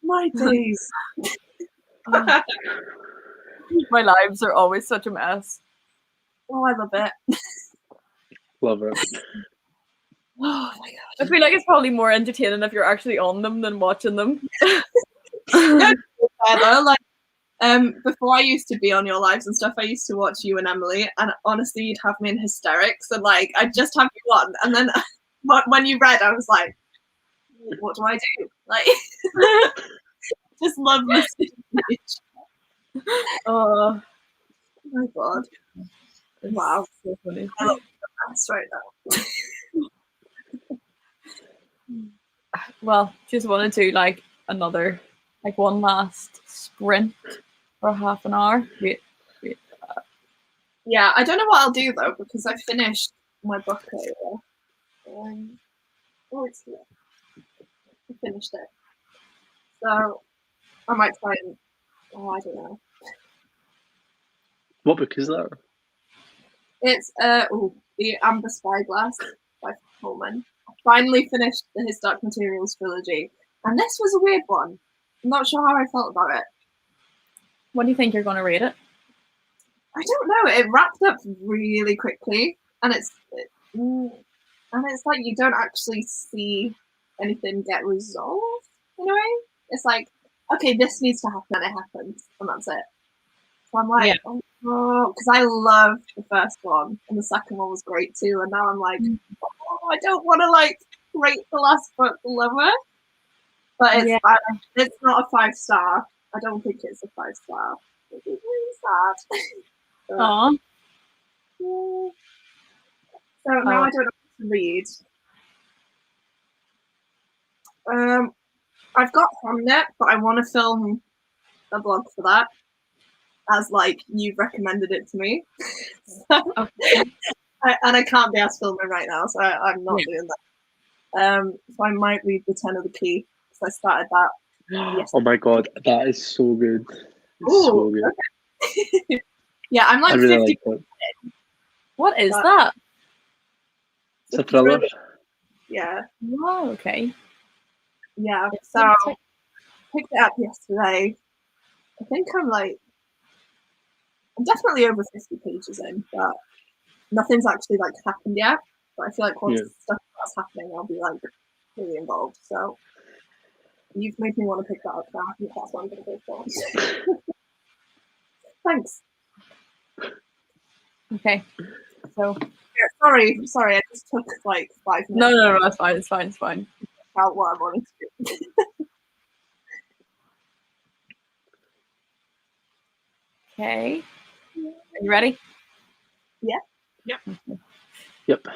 my days. My lives are always such a mess. Oh, I love it. Love it. Oh my god. I feel like it's probably more entertaining if you're actually on them than watching them. Like, before I used to be on your lives and stuff, I used to watch you and Emily, and honestly, you'd have me in hysterics, and like I'd just have you on, and then when you read, I was like, what do I do? Like, just love listening to each. Oh my god! Wow, so funny. I love that right now. Well, just wanted to like another one last sprint for half an hour. Wait. Yeah, I don't know what I'll do though because I finished my book earlier. Oh, it's here. I finished it, so I might try and. Oh, I don't know. What book is that? It's the Amber Spyglass by Pullman. I finally finished the His Dark Materials trilogy, and this was a weird one. I'm not sure how I felt about it. What do you think you're going to rate it? I don't know. It wrapped up really quickly, and it's like you don't actually see anything get resolved in a way. It's like, okay, this needs to happen, and it happens, and that's it. So I'm like, oh, because I loved the first one, and the second one was great too, and now I'm like, oh, I don't want to like rate the last book lower, but it's not a 5-star. I don't think it's a 5-star. It's really sad. Aww. So now I don't know what to read. I've got Hamnet, but I want to film a vlog for that, as like you've recommended it to me. And I can't be asked filming right now, so I'm not doing that. So I might read The Ten of the Key because I started that. Yesterday. Oh my god, that is so good. It's so good. Okay. Yeah, I'm like I really 50. like it. What is that? It's a thriller. Yeah. Oh, okay. Yeah. So I picked it up yesterday. I think I'm definitely over 50 pages in, but nothing's actually like happened yet. But I feel like once stuff starts happening, I'll be like really involved. So you've made me want to pick that up now. I think that's what I'm going to go for. Thanks. Okay. So sorry, I just took like 5 minutes. No, it's fine. It's fine. About what I wanted to do. Okay. Are you ready? Yeah. Yep. Yep.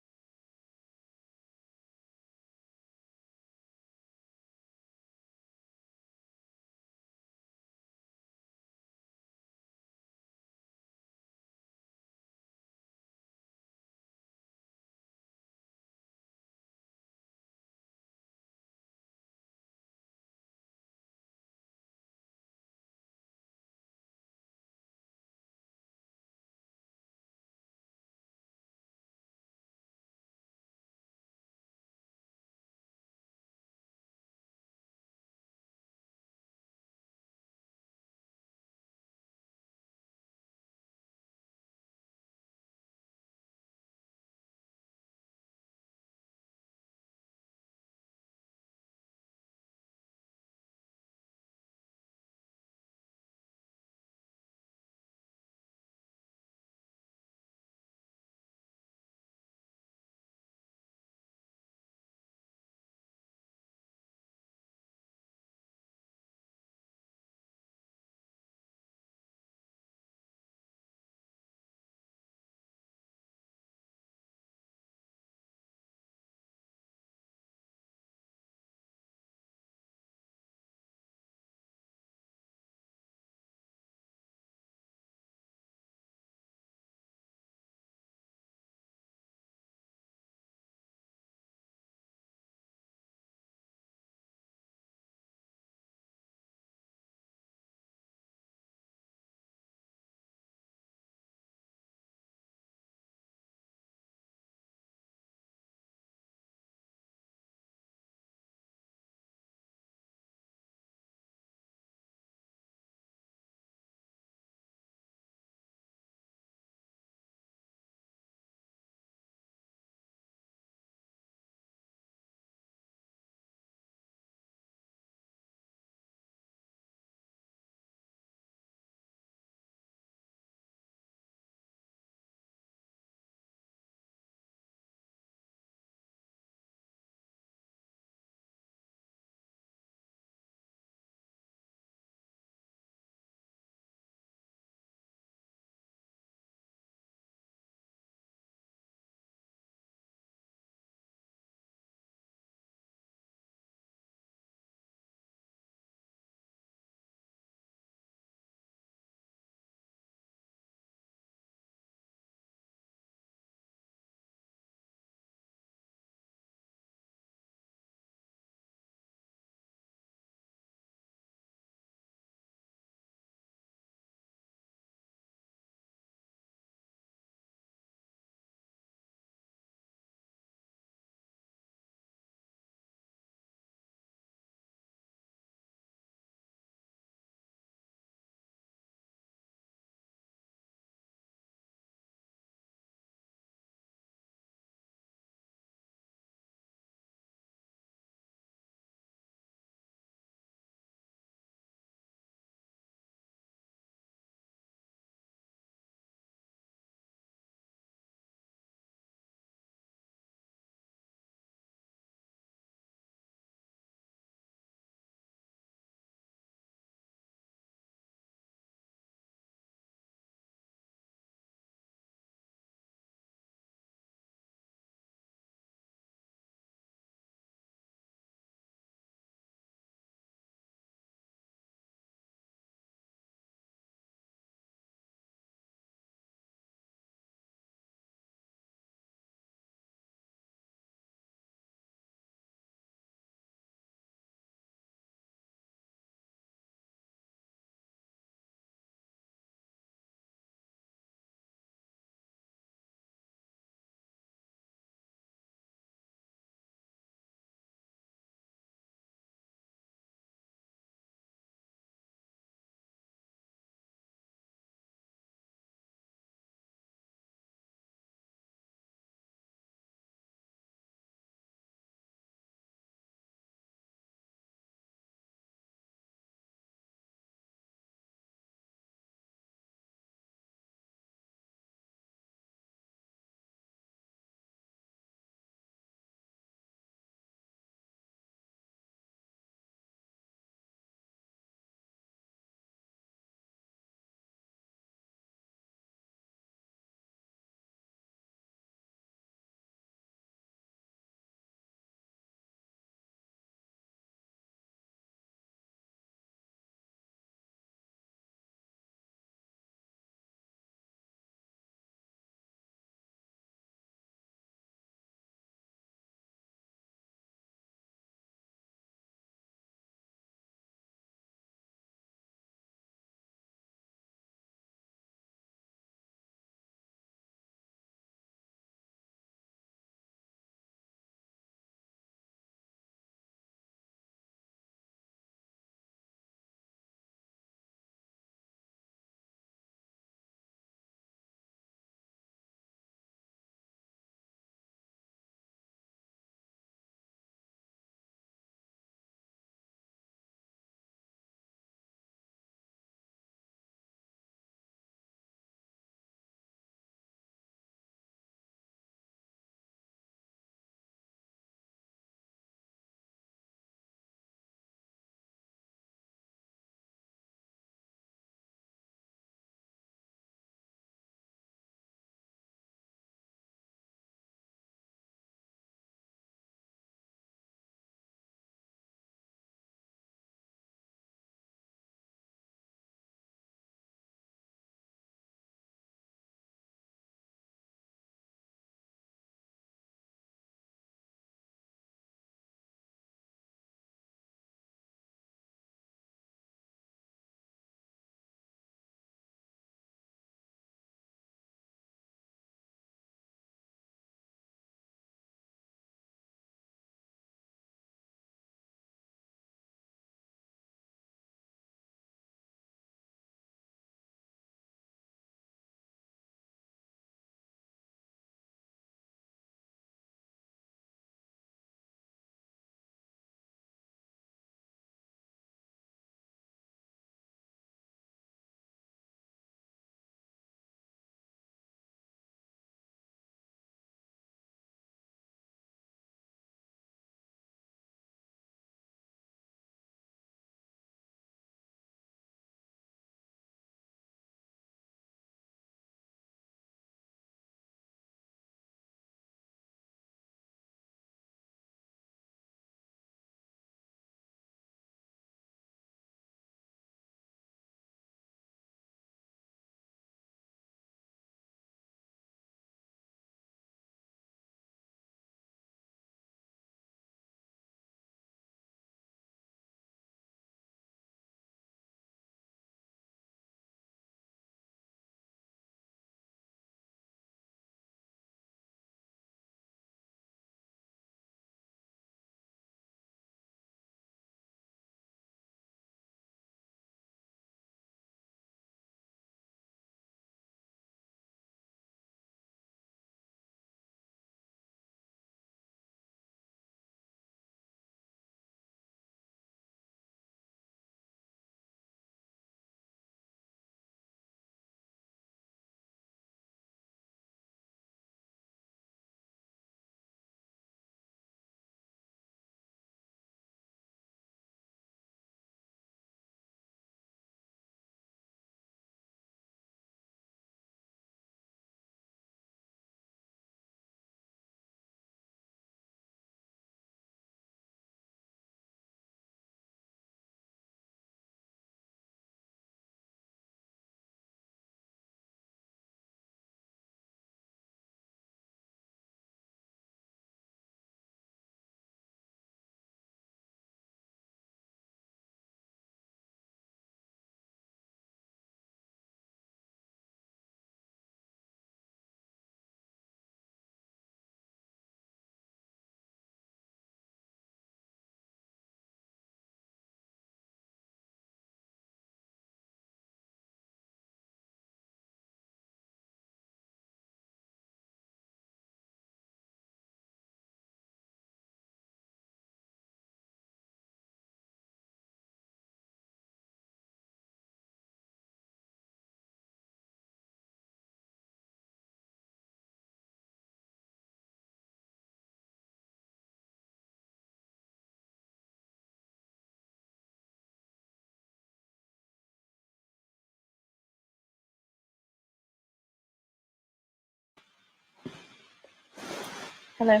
Hello.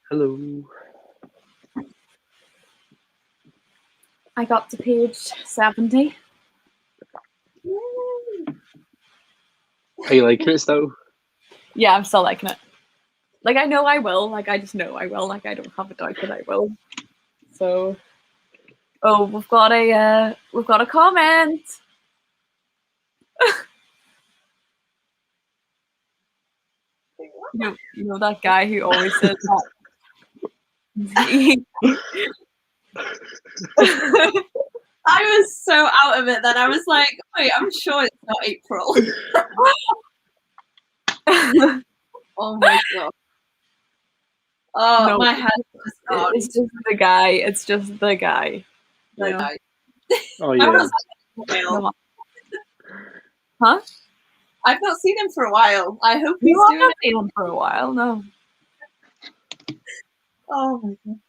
Hello. I got to page 70. Are you liking it still? Yeah, I'm still liking it. Like, I know I will. Like, I just know I will. Like, I don't have a doubt that I will. So, oh, we've got a comment. You know that guy who always says that. I was so out of it that I was like, wait, I'm sure it's not April. Oh my god. Oh, No, my head just it's just the guy. It's just the guy. the You know? guy. Oh I yeah. was like, No. Huh? I've not seen him for a while. I hope he's You have doing not it. seen him for a while, no. Oh my god.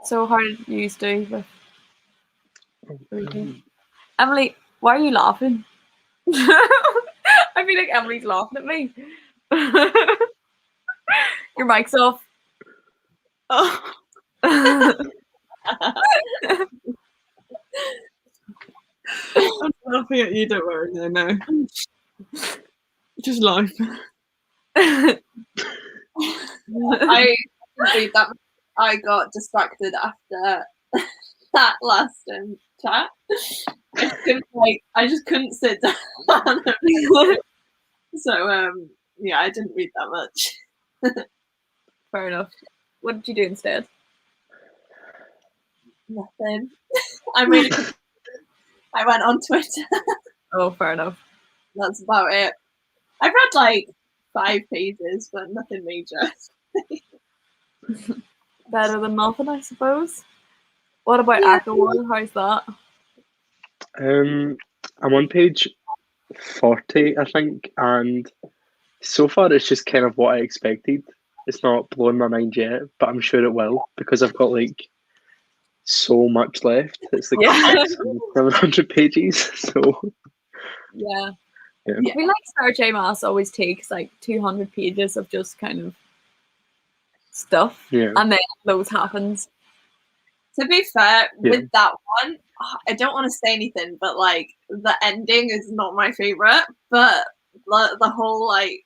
So how did you do with reading? Emily, why are you laughing? I feel like Emily's laughing at me. Your mic's off. Oh, I'm laughing at you. Don't worry. No. Just life. I didn't read that. I got distracted after that last chat. I just couldn't sit down. So yeah, I didn't read that much. Fair enough. What did you do instead? Nothing. I went on Twitter. Oh, fair enough. That's about it. I've read like 5 pages, but nothing major. Better than nothing, I suppose. What about Yeah. Aquawar? How's that? I'm on page 40, I think, and so far it's just kind of what I expected. It's not blowing my mind yet, but I'm sure it will because I've got like so much left. It's like Yeah. 600, 700 pages. So Yeah. Yeah. I feel like Sarah J. Maas always takes like 200 pages of just kind of stuff, yeah, and then loads happens. To be fair, Yeah. with that one, I don't want to say anything, but like the ending is not my favorite, but the whole like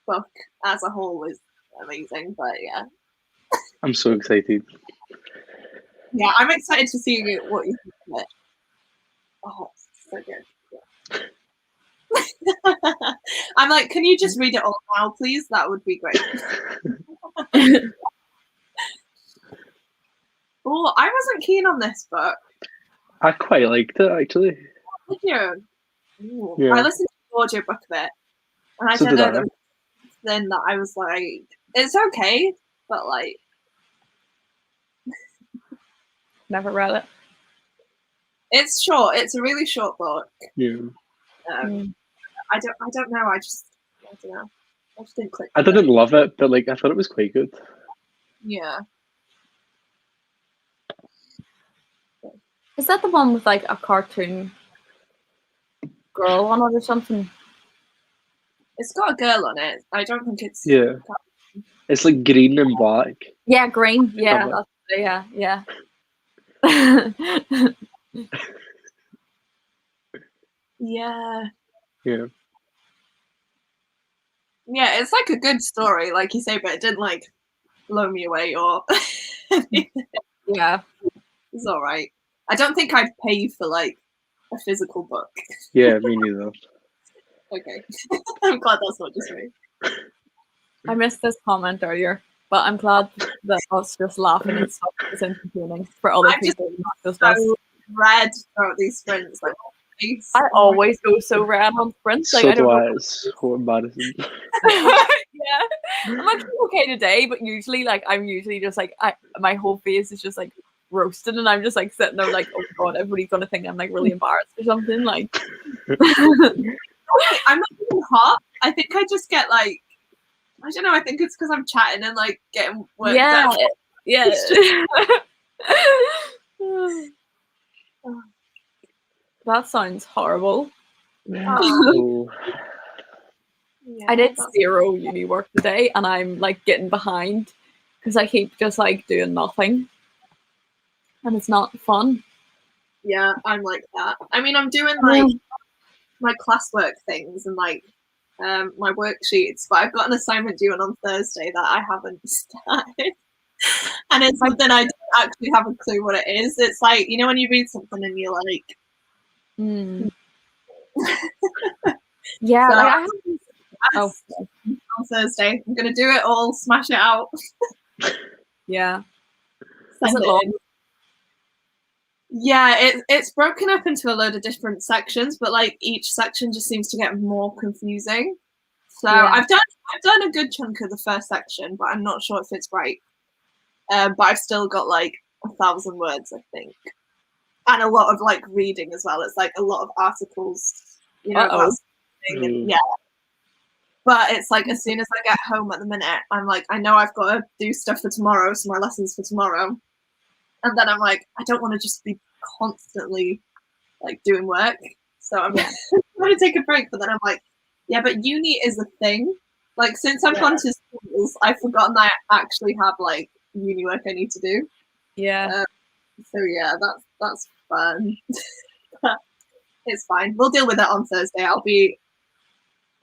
book as a whole is amazing. But yeah, I'm so excited. yeah, I'm excited to see what you think of it. Oh, it's so good. I'm like, can you just read it all now, please? That would be great. Oh, I wasn't keen on this book. I quite liked it actually. Did you? Ooh. Yeah. I listened to the audiobook of it, and I So don't did know I. there was then that I was like, it's okay, but like, Never read it. it's short. It's a really short book. Yeah. I don't know. I don't know. I just didn't click. I didn't love it, but like I thought it was quite good. Yeah. Is that the one with like a cartoon girl on it or something? It's got a girl on it. I don't think it's. Yeah. It's like green and black. Yeah, green. Yeah, Love yeah. Yeah. Yeah. Yeah, it's like a good story, like you say, but it didn't like blow me away or. Yeah. It's all right. I don't think I'd pay for like a physical book. Yeah, me neither. Okay. I'm glad that's not just me. I missed this comment earlier, but I'm glad that us just laughing and stuff is entertaining for other I'm just people, not just us. So red throughout these sprints, like face. I always go so red on sprints. Like So I don't do know. I. It's so embarrassing. Yeah, I'm actually okay today, but usually, like, I'm usually just like, my whole face is just like roasted, and I'm just like sitting there, like, oh god, everybody's gonna think I'm like really embarrassed or something. Like, I'm not even hot. I think I just get like, I don't know. I think it's because I'm chatting and like getting worked up. Yeah. That sounds horrible. Oh. I did 0 uni work today, and I'm like getting behind because I keep just like doing nothing, and it's not fun. Yeah, I'm like that. I mean, I'm doing like my classwork things and like my worksheets, but I've got an assignment due on Thursday that I haven't started. And it's something I don't actually have a clue what it is. It's like, you know, when you read something and you're like, yeah, so like I have on Thursday. I'm gonna do it all, smash it out. Yeah. Send Is it it long? in. Yeah, it's broken up into a load of different sections, but like each section just seems to get more confusing. So Yeah. I've done a good chunk of the first section, but I'm not sure if it's right. But I've still got like 1,000 words, I think, and a lot of like reading as well. It's like a lot of articles, you know, about something, and yeah. But it's like as soon as I get home at the minute, I'm like, I know I've got to do stuff for tomorrow, so my lessons for tomorrow, and then I'm like, I don't want to just be constantly like doing work, so I'm trying to take a break. But then I'm like, yeah, but uni is a thing. Like since I've gone to schools, I've forgotten I actually have like uni work I need to do. Yeah. So yeah, that's fun. It's fine. We'll deal with it on Thursday. I'll be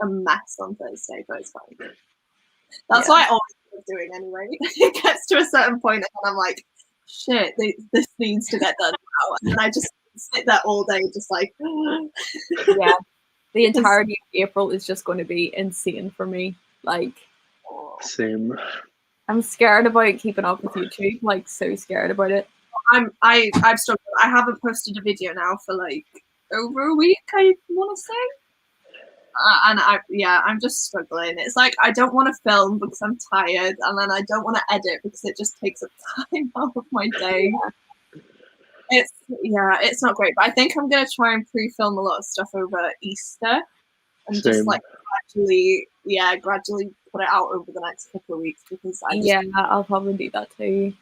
a mess on Thursday, but it's fine. That's what I always love doing anyway. It gets to a certain point and I'm like, shit, this needs to get done now. And then I just sit there all day just like yeah. The entirety of April is just going to be insane for me. Like same. I'm scared about keeping up with YouTube, like so scared about it. I've struggled. I haven't posted a video now for like over a week, I want to say. And I'm just struggling. It's like I don't want to film because I'm tired, and then I don't want to edit because it just takes up time out of my day. It's not great, but I think I'm gonna try and pre-film a lot of stuff over Easter and just like gradually put it out over the next couple of weeks because I'll probably do that too.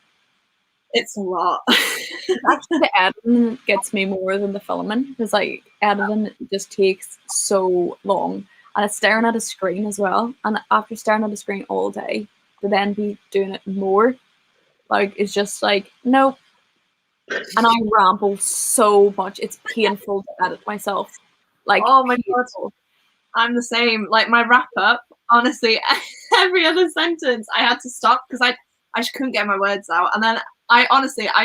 It's a lot. Actually, the editing gets me more than the filming because like editing just takes so long, and it's staring at a screen as well. And after staring at a screen all day, to then be doing it more, like it's just like nope. And I ramble so much; it's painful to edit myself. Like oh my god, I'm the same. Like my wrap up, honestly, every other sentence I had to stop because I just couldn't get my words out, and then I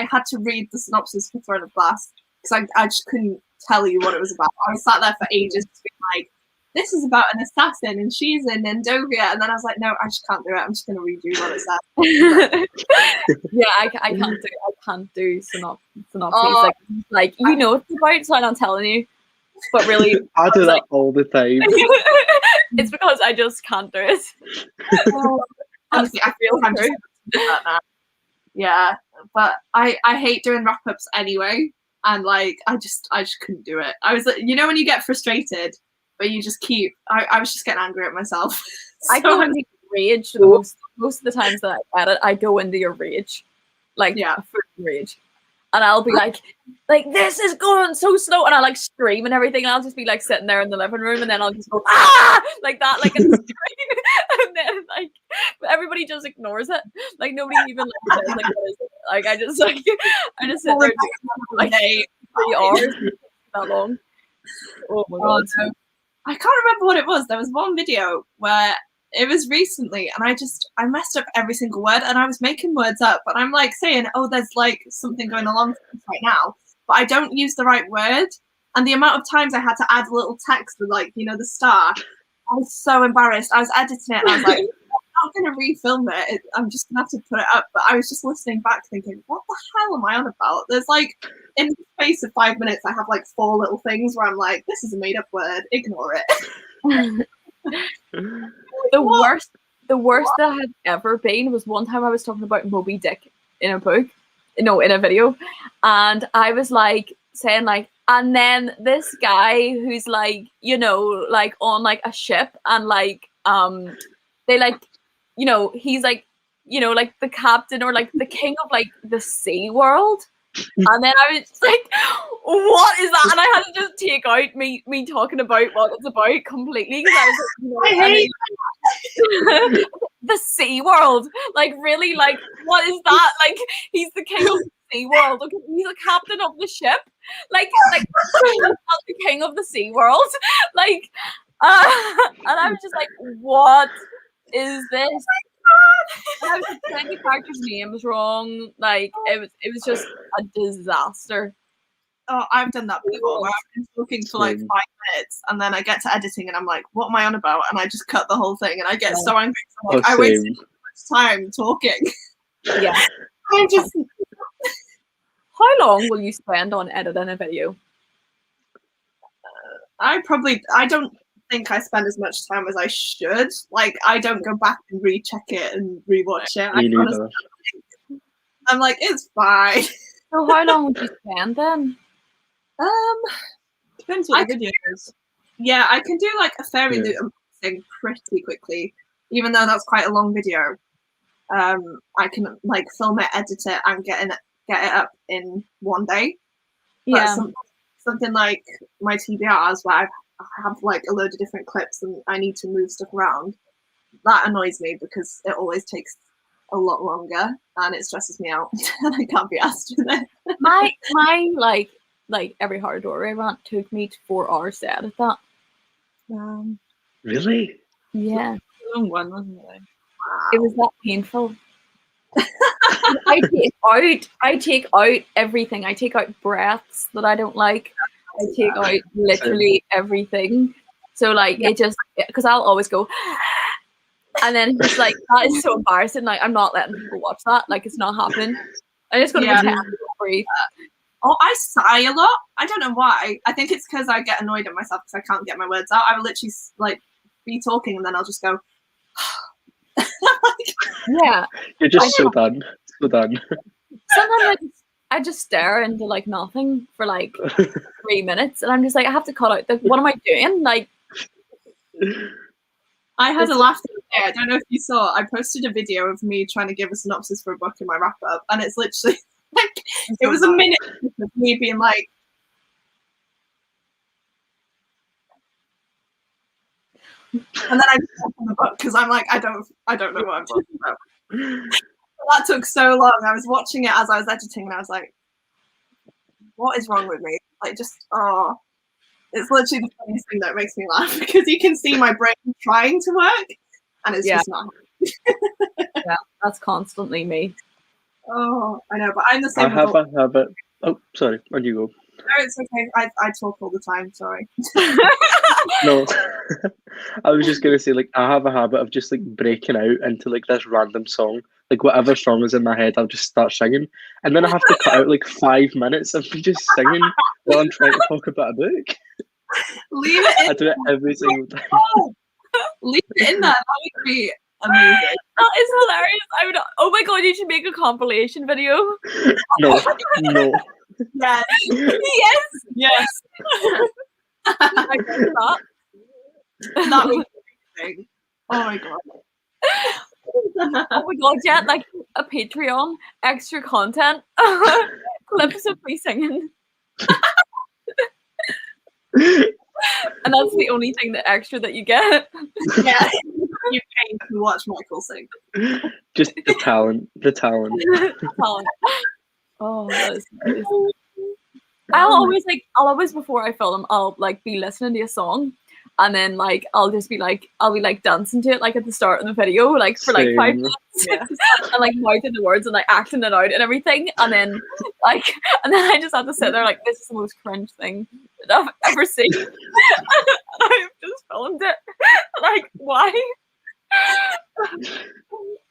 had to read the synopsis for Throne of Glass because I just couldn't tell you what it was about. I sat there for ages being like, this is about an assassin and she's in Endovia, and then I was like, no, I just can't do it. I'm just going to read you what it says. Yeah, I can't do synopses. Like you know it's about, so I'm not telling you. But really, I do that all the time. It's because I just can't do it. Honestly, I feel I'm just doing that now. Yeah, but I hate doing wrap ups anyway, and like I just couldn't do it. I was like, you know, when you get frustrated, but you just keep. I was just getting angry at myself. So, I go into rage most of the times that I edit. I go into your rage, like a freaking rage, and I'll be like this is going so slow, and I like scream and everything, and I'll just be like sitting there in the living room, and then I'll just go like that, like and scream, and then like everybody just ignores it, like nobody even like says like what is it? Like I just sit there like 3 hours that long. Oh my god. I can't remember what it was. There was one video where it was recently, and I messed up every single word, and I was making words up, but I'm like saying, oh, there's like something going along right now, but I don't use the right word, and the amount of times I had to add a little text with like, you know, the star, I was so embarrassed. I was editing it, and I was like, I'm not going to refilm it. I'm just going to have to put it up, but I was just listening back thinking, what the hell am I on about? There's like, in the space of 5 minutes, I have like 4 little things where I'm like, this is a made up word, ignore it. The worst that had ever been was one time I was talking about Moby Dick in a video, and I was like saying like, and then this guy who's like, you know, like on like a ship, and like they like, you know, he's like, you know, like the captain or like the king of like the sea world, And then I was just like, what is that? And I had to just take out me talking about what it's about completely, because I was like, I hate the Sea World. Like, really, like, what is that? Like, he's the king of the Sea World. Okay, he's the captain of the ship. Like not the king of the Sea World. Like, and I was just like, what is this? And I was like, saying the character's name was wrong. Like, it was just a disaster. Oh, I've done that before. Where I've been talking for like 5 minutes, and then I get to editing, and I'm like, "What am I on about?" And I just cut the whole thing, and I get so angry. I'm like, I wasted so much time talking. Yeah. I just. How long will you spend on editing a video? I don't think I spend as much time as I should. Like, I don't go back and recheck it and rewatch it. I'm like, it's fine. So how long would you spend then? Depends what the video is. Yeah, I can do like a fairy loot unboxing pretty quickly, even though that's quite a long video. I can like film it, edit it, and get it up in one day. Yeah. But something like my TBRs, where I have like a load of different clips and I need to move stuff around, that annoys me because it always takes a lot longer and it stresses me out and I can't be asked with it. my like every horror doorway rant took me 4 hours to edit that. Really? Yeah. A long one, wasn't it? Wow. It was that painful. I take out everything. I take out breaths that I don't like. I take out literally everything. So like it just, because I'll always go, and then it's like, that is so embarrassing. Like, I'm not letting people watch that. Like, it's not happening. I'm just gonna pretend to breathe. Oh, I sigh a lot. I don't know why. I think it's because I get annoyed at myself because I can't get my words out. I will literally like be talking and then I'll just go. Yeah. You're just so done. So done. Sometimes I just stare into like nothing for like 3 minutes and I'm just like, I have to cut out what am I doing? Like, I had a laugh the other day. I don't know if you saw. I posted a video of me trying to give a synopsis for a book in my wrap up, and it's literally like it was a minute of me being like, and then I just opened the book because I'm like, I don't know what I'm talking about. That took so long. I was watching it as I was editing, and I was like, what is wrong with me? Like, just it's literally the funniest thing that makes me laugh because you can see my brain trying to work and it's just not. Yeah, that's constantly me. Oh, I know, but I'm the same. I have a habit. Oh, sorry. Where'd you go? No, it's okay. I talk all the time. Sorry. No, I was just gonna say, like, I have a habit of just like breaking out into like this random song, like whatever song is in my head, I'll just start singing, and then I have to cut out like 5 minutes of me just singing while I'm trying to talk about a book. Leave it in. I do it every single time. Oh, leave it in there. That would be amazing. That is hilarious. Oh my god, you should make a compilation video. No. Yes. Yes. I guess not. That would be amazing. Oh my god. Oh my god, yeah, like a Patreon, extra content, clips of me singing. And that's the only thing that extra that you get. Yeah, you pay to watch Michael sing. Just the talent. Oh, that is nice. I'll always before I film, I'll like be listening to a song, and then like I'll be dancing to it like at the start of the video, like for like 5 minutes, and like mouthing the words and like acting it out and everything, and then I just have to sit there like, this is the most cringe thing that I've ever seen. I've just filmed it. Like, why?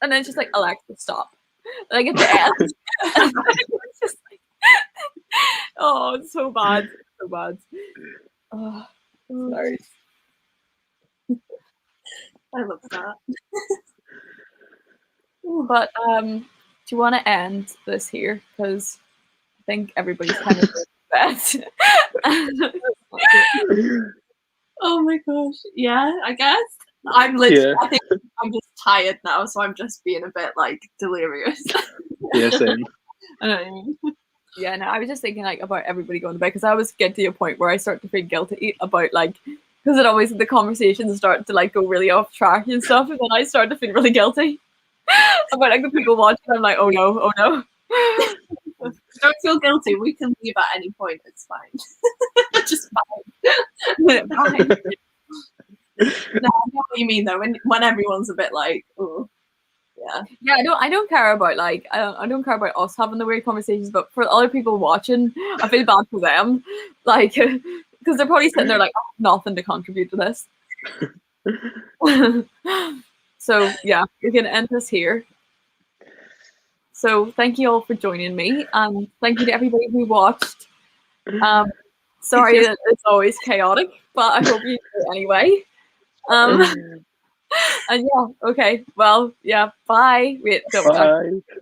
And then it's just like, Alexa, stop. Like at the end. It's just like, oh, it's so bad. So bad. Oh, sorry. I love that. But do you want to end this here? Because I think everybody's kind of bad. Oh my gosh. Yeah, I guess. I'm literally, I think I'm just tired now, so I'm just being a bit like delirious. Yeah, same. I know what you mean. Yeah, no, I was just thinking like about everybody going to bed because I always get to a point where I start to feel guilty about like because it always the conversations start to like go really off track and stuff, and then I start to feel really guilty about like the people watching. I'm like, oh no, oh no. Don't feel guilty. We can leave at any point. It's fine. Just fine. Fine. No, I know what you mean though. When everyone's a bit like, oh, yeah. Yeah, I don't care about like I don't care about us having the weird conversations, but for other people watching, I feel bad for them, like because they're probably sitting there like oh, nothing to contribute to this. So yeah, we can end this here. So thank you all for joining me, and thank you to everybody who watched. Sorry that it's always chaotic, but I hope you do it anyway. And yeah, okay, well, yeah, bye. Wait, don't. Bye.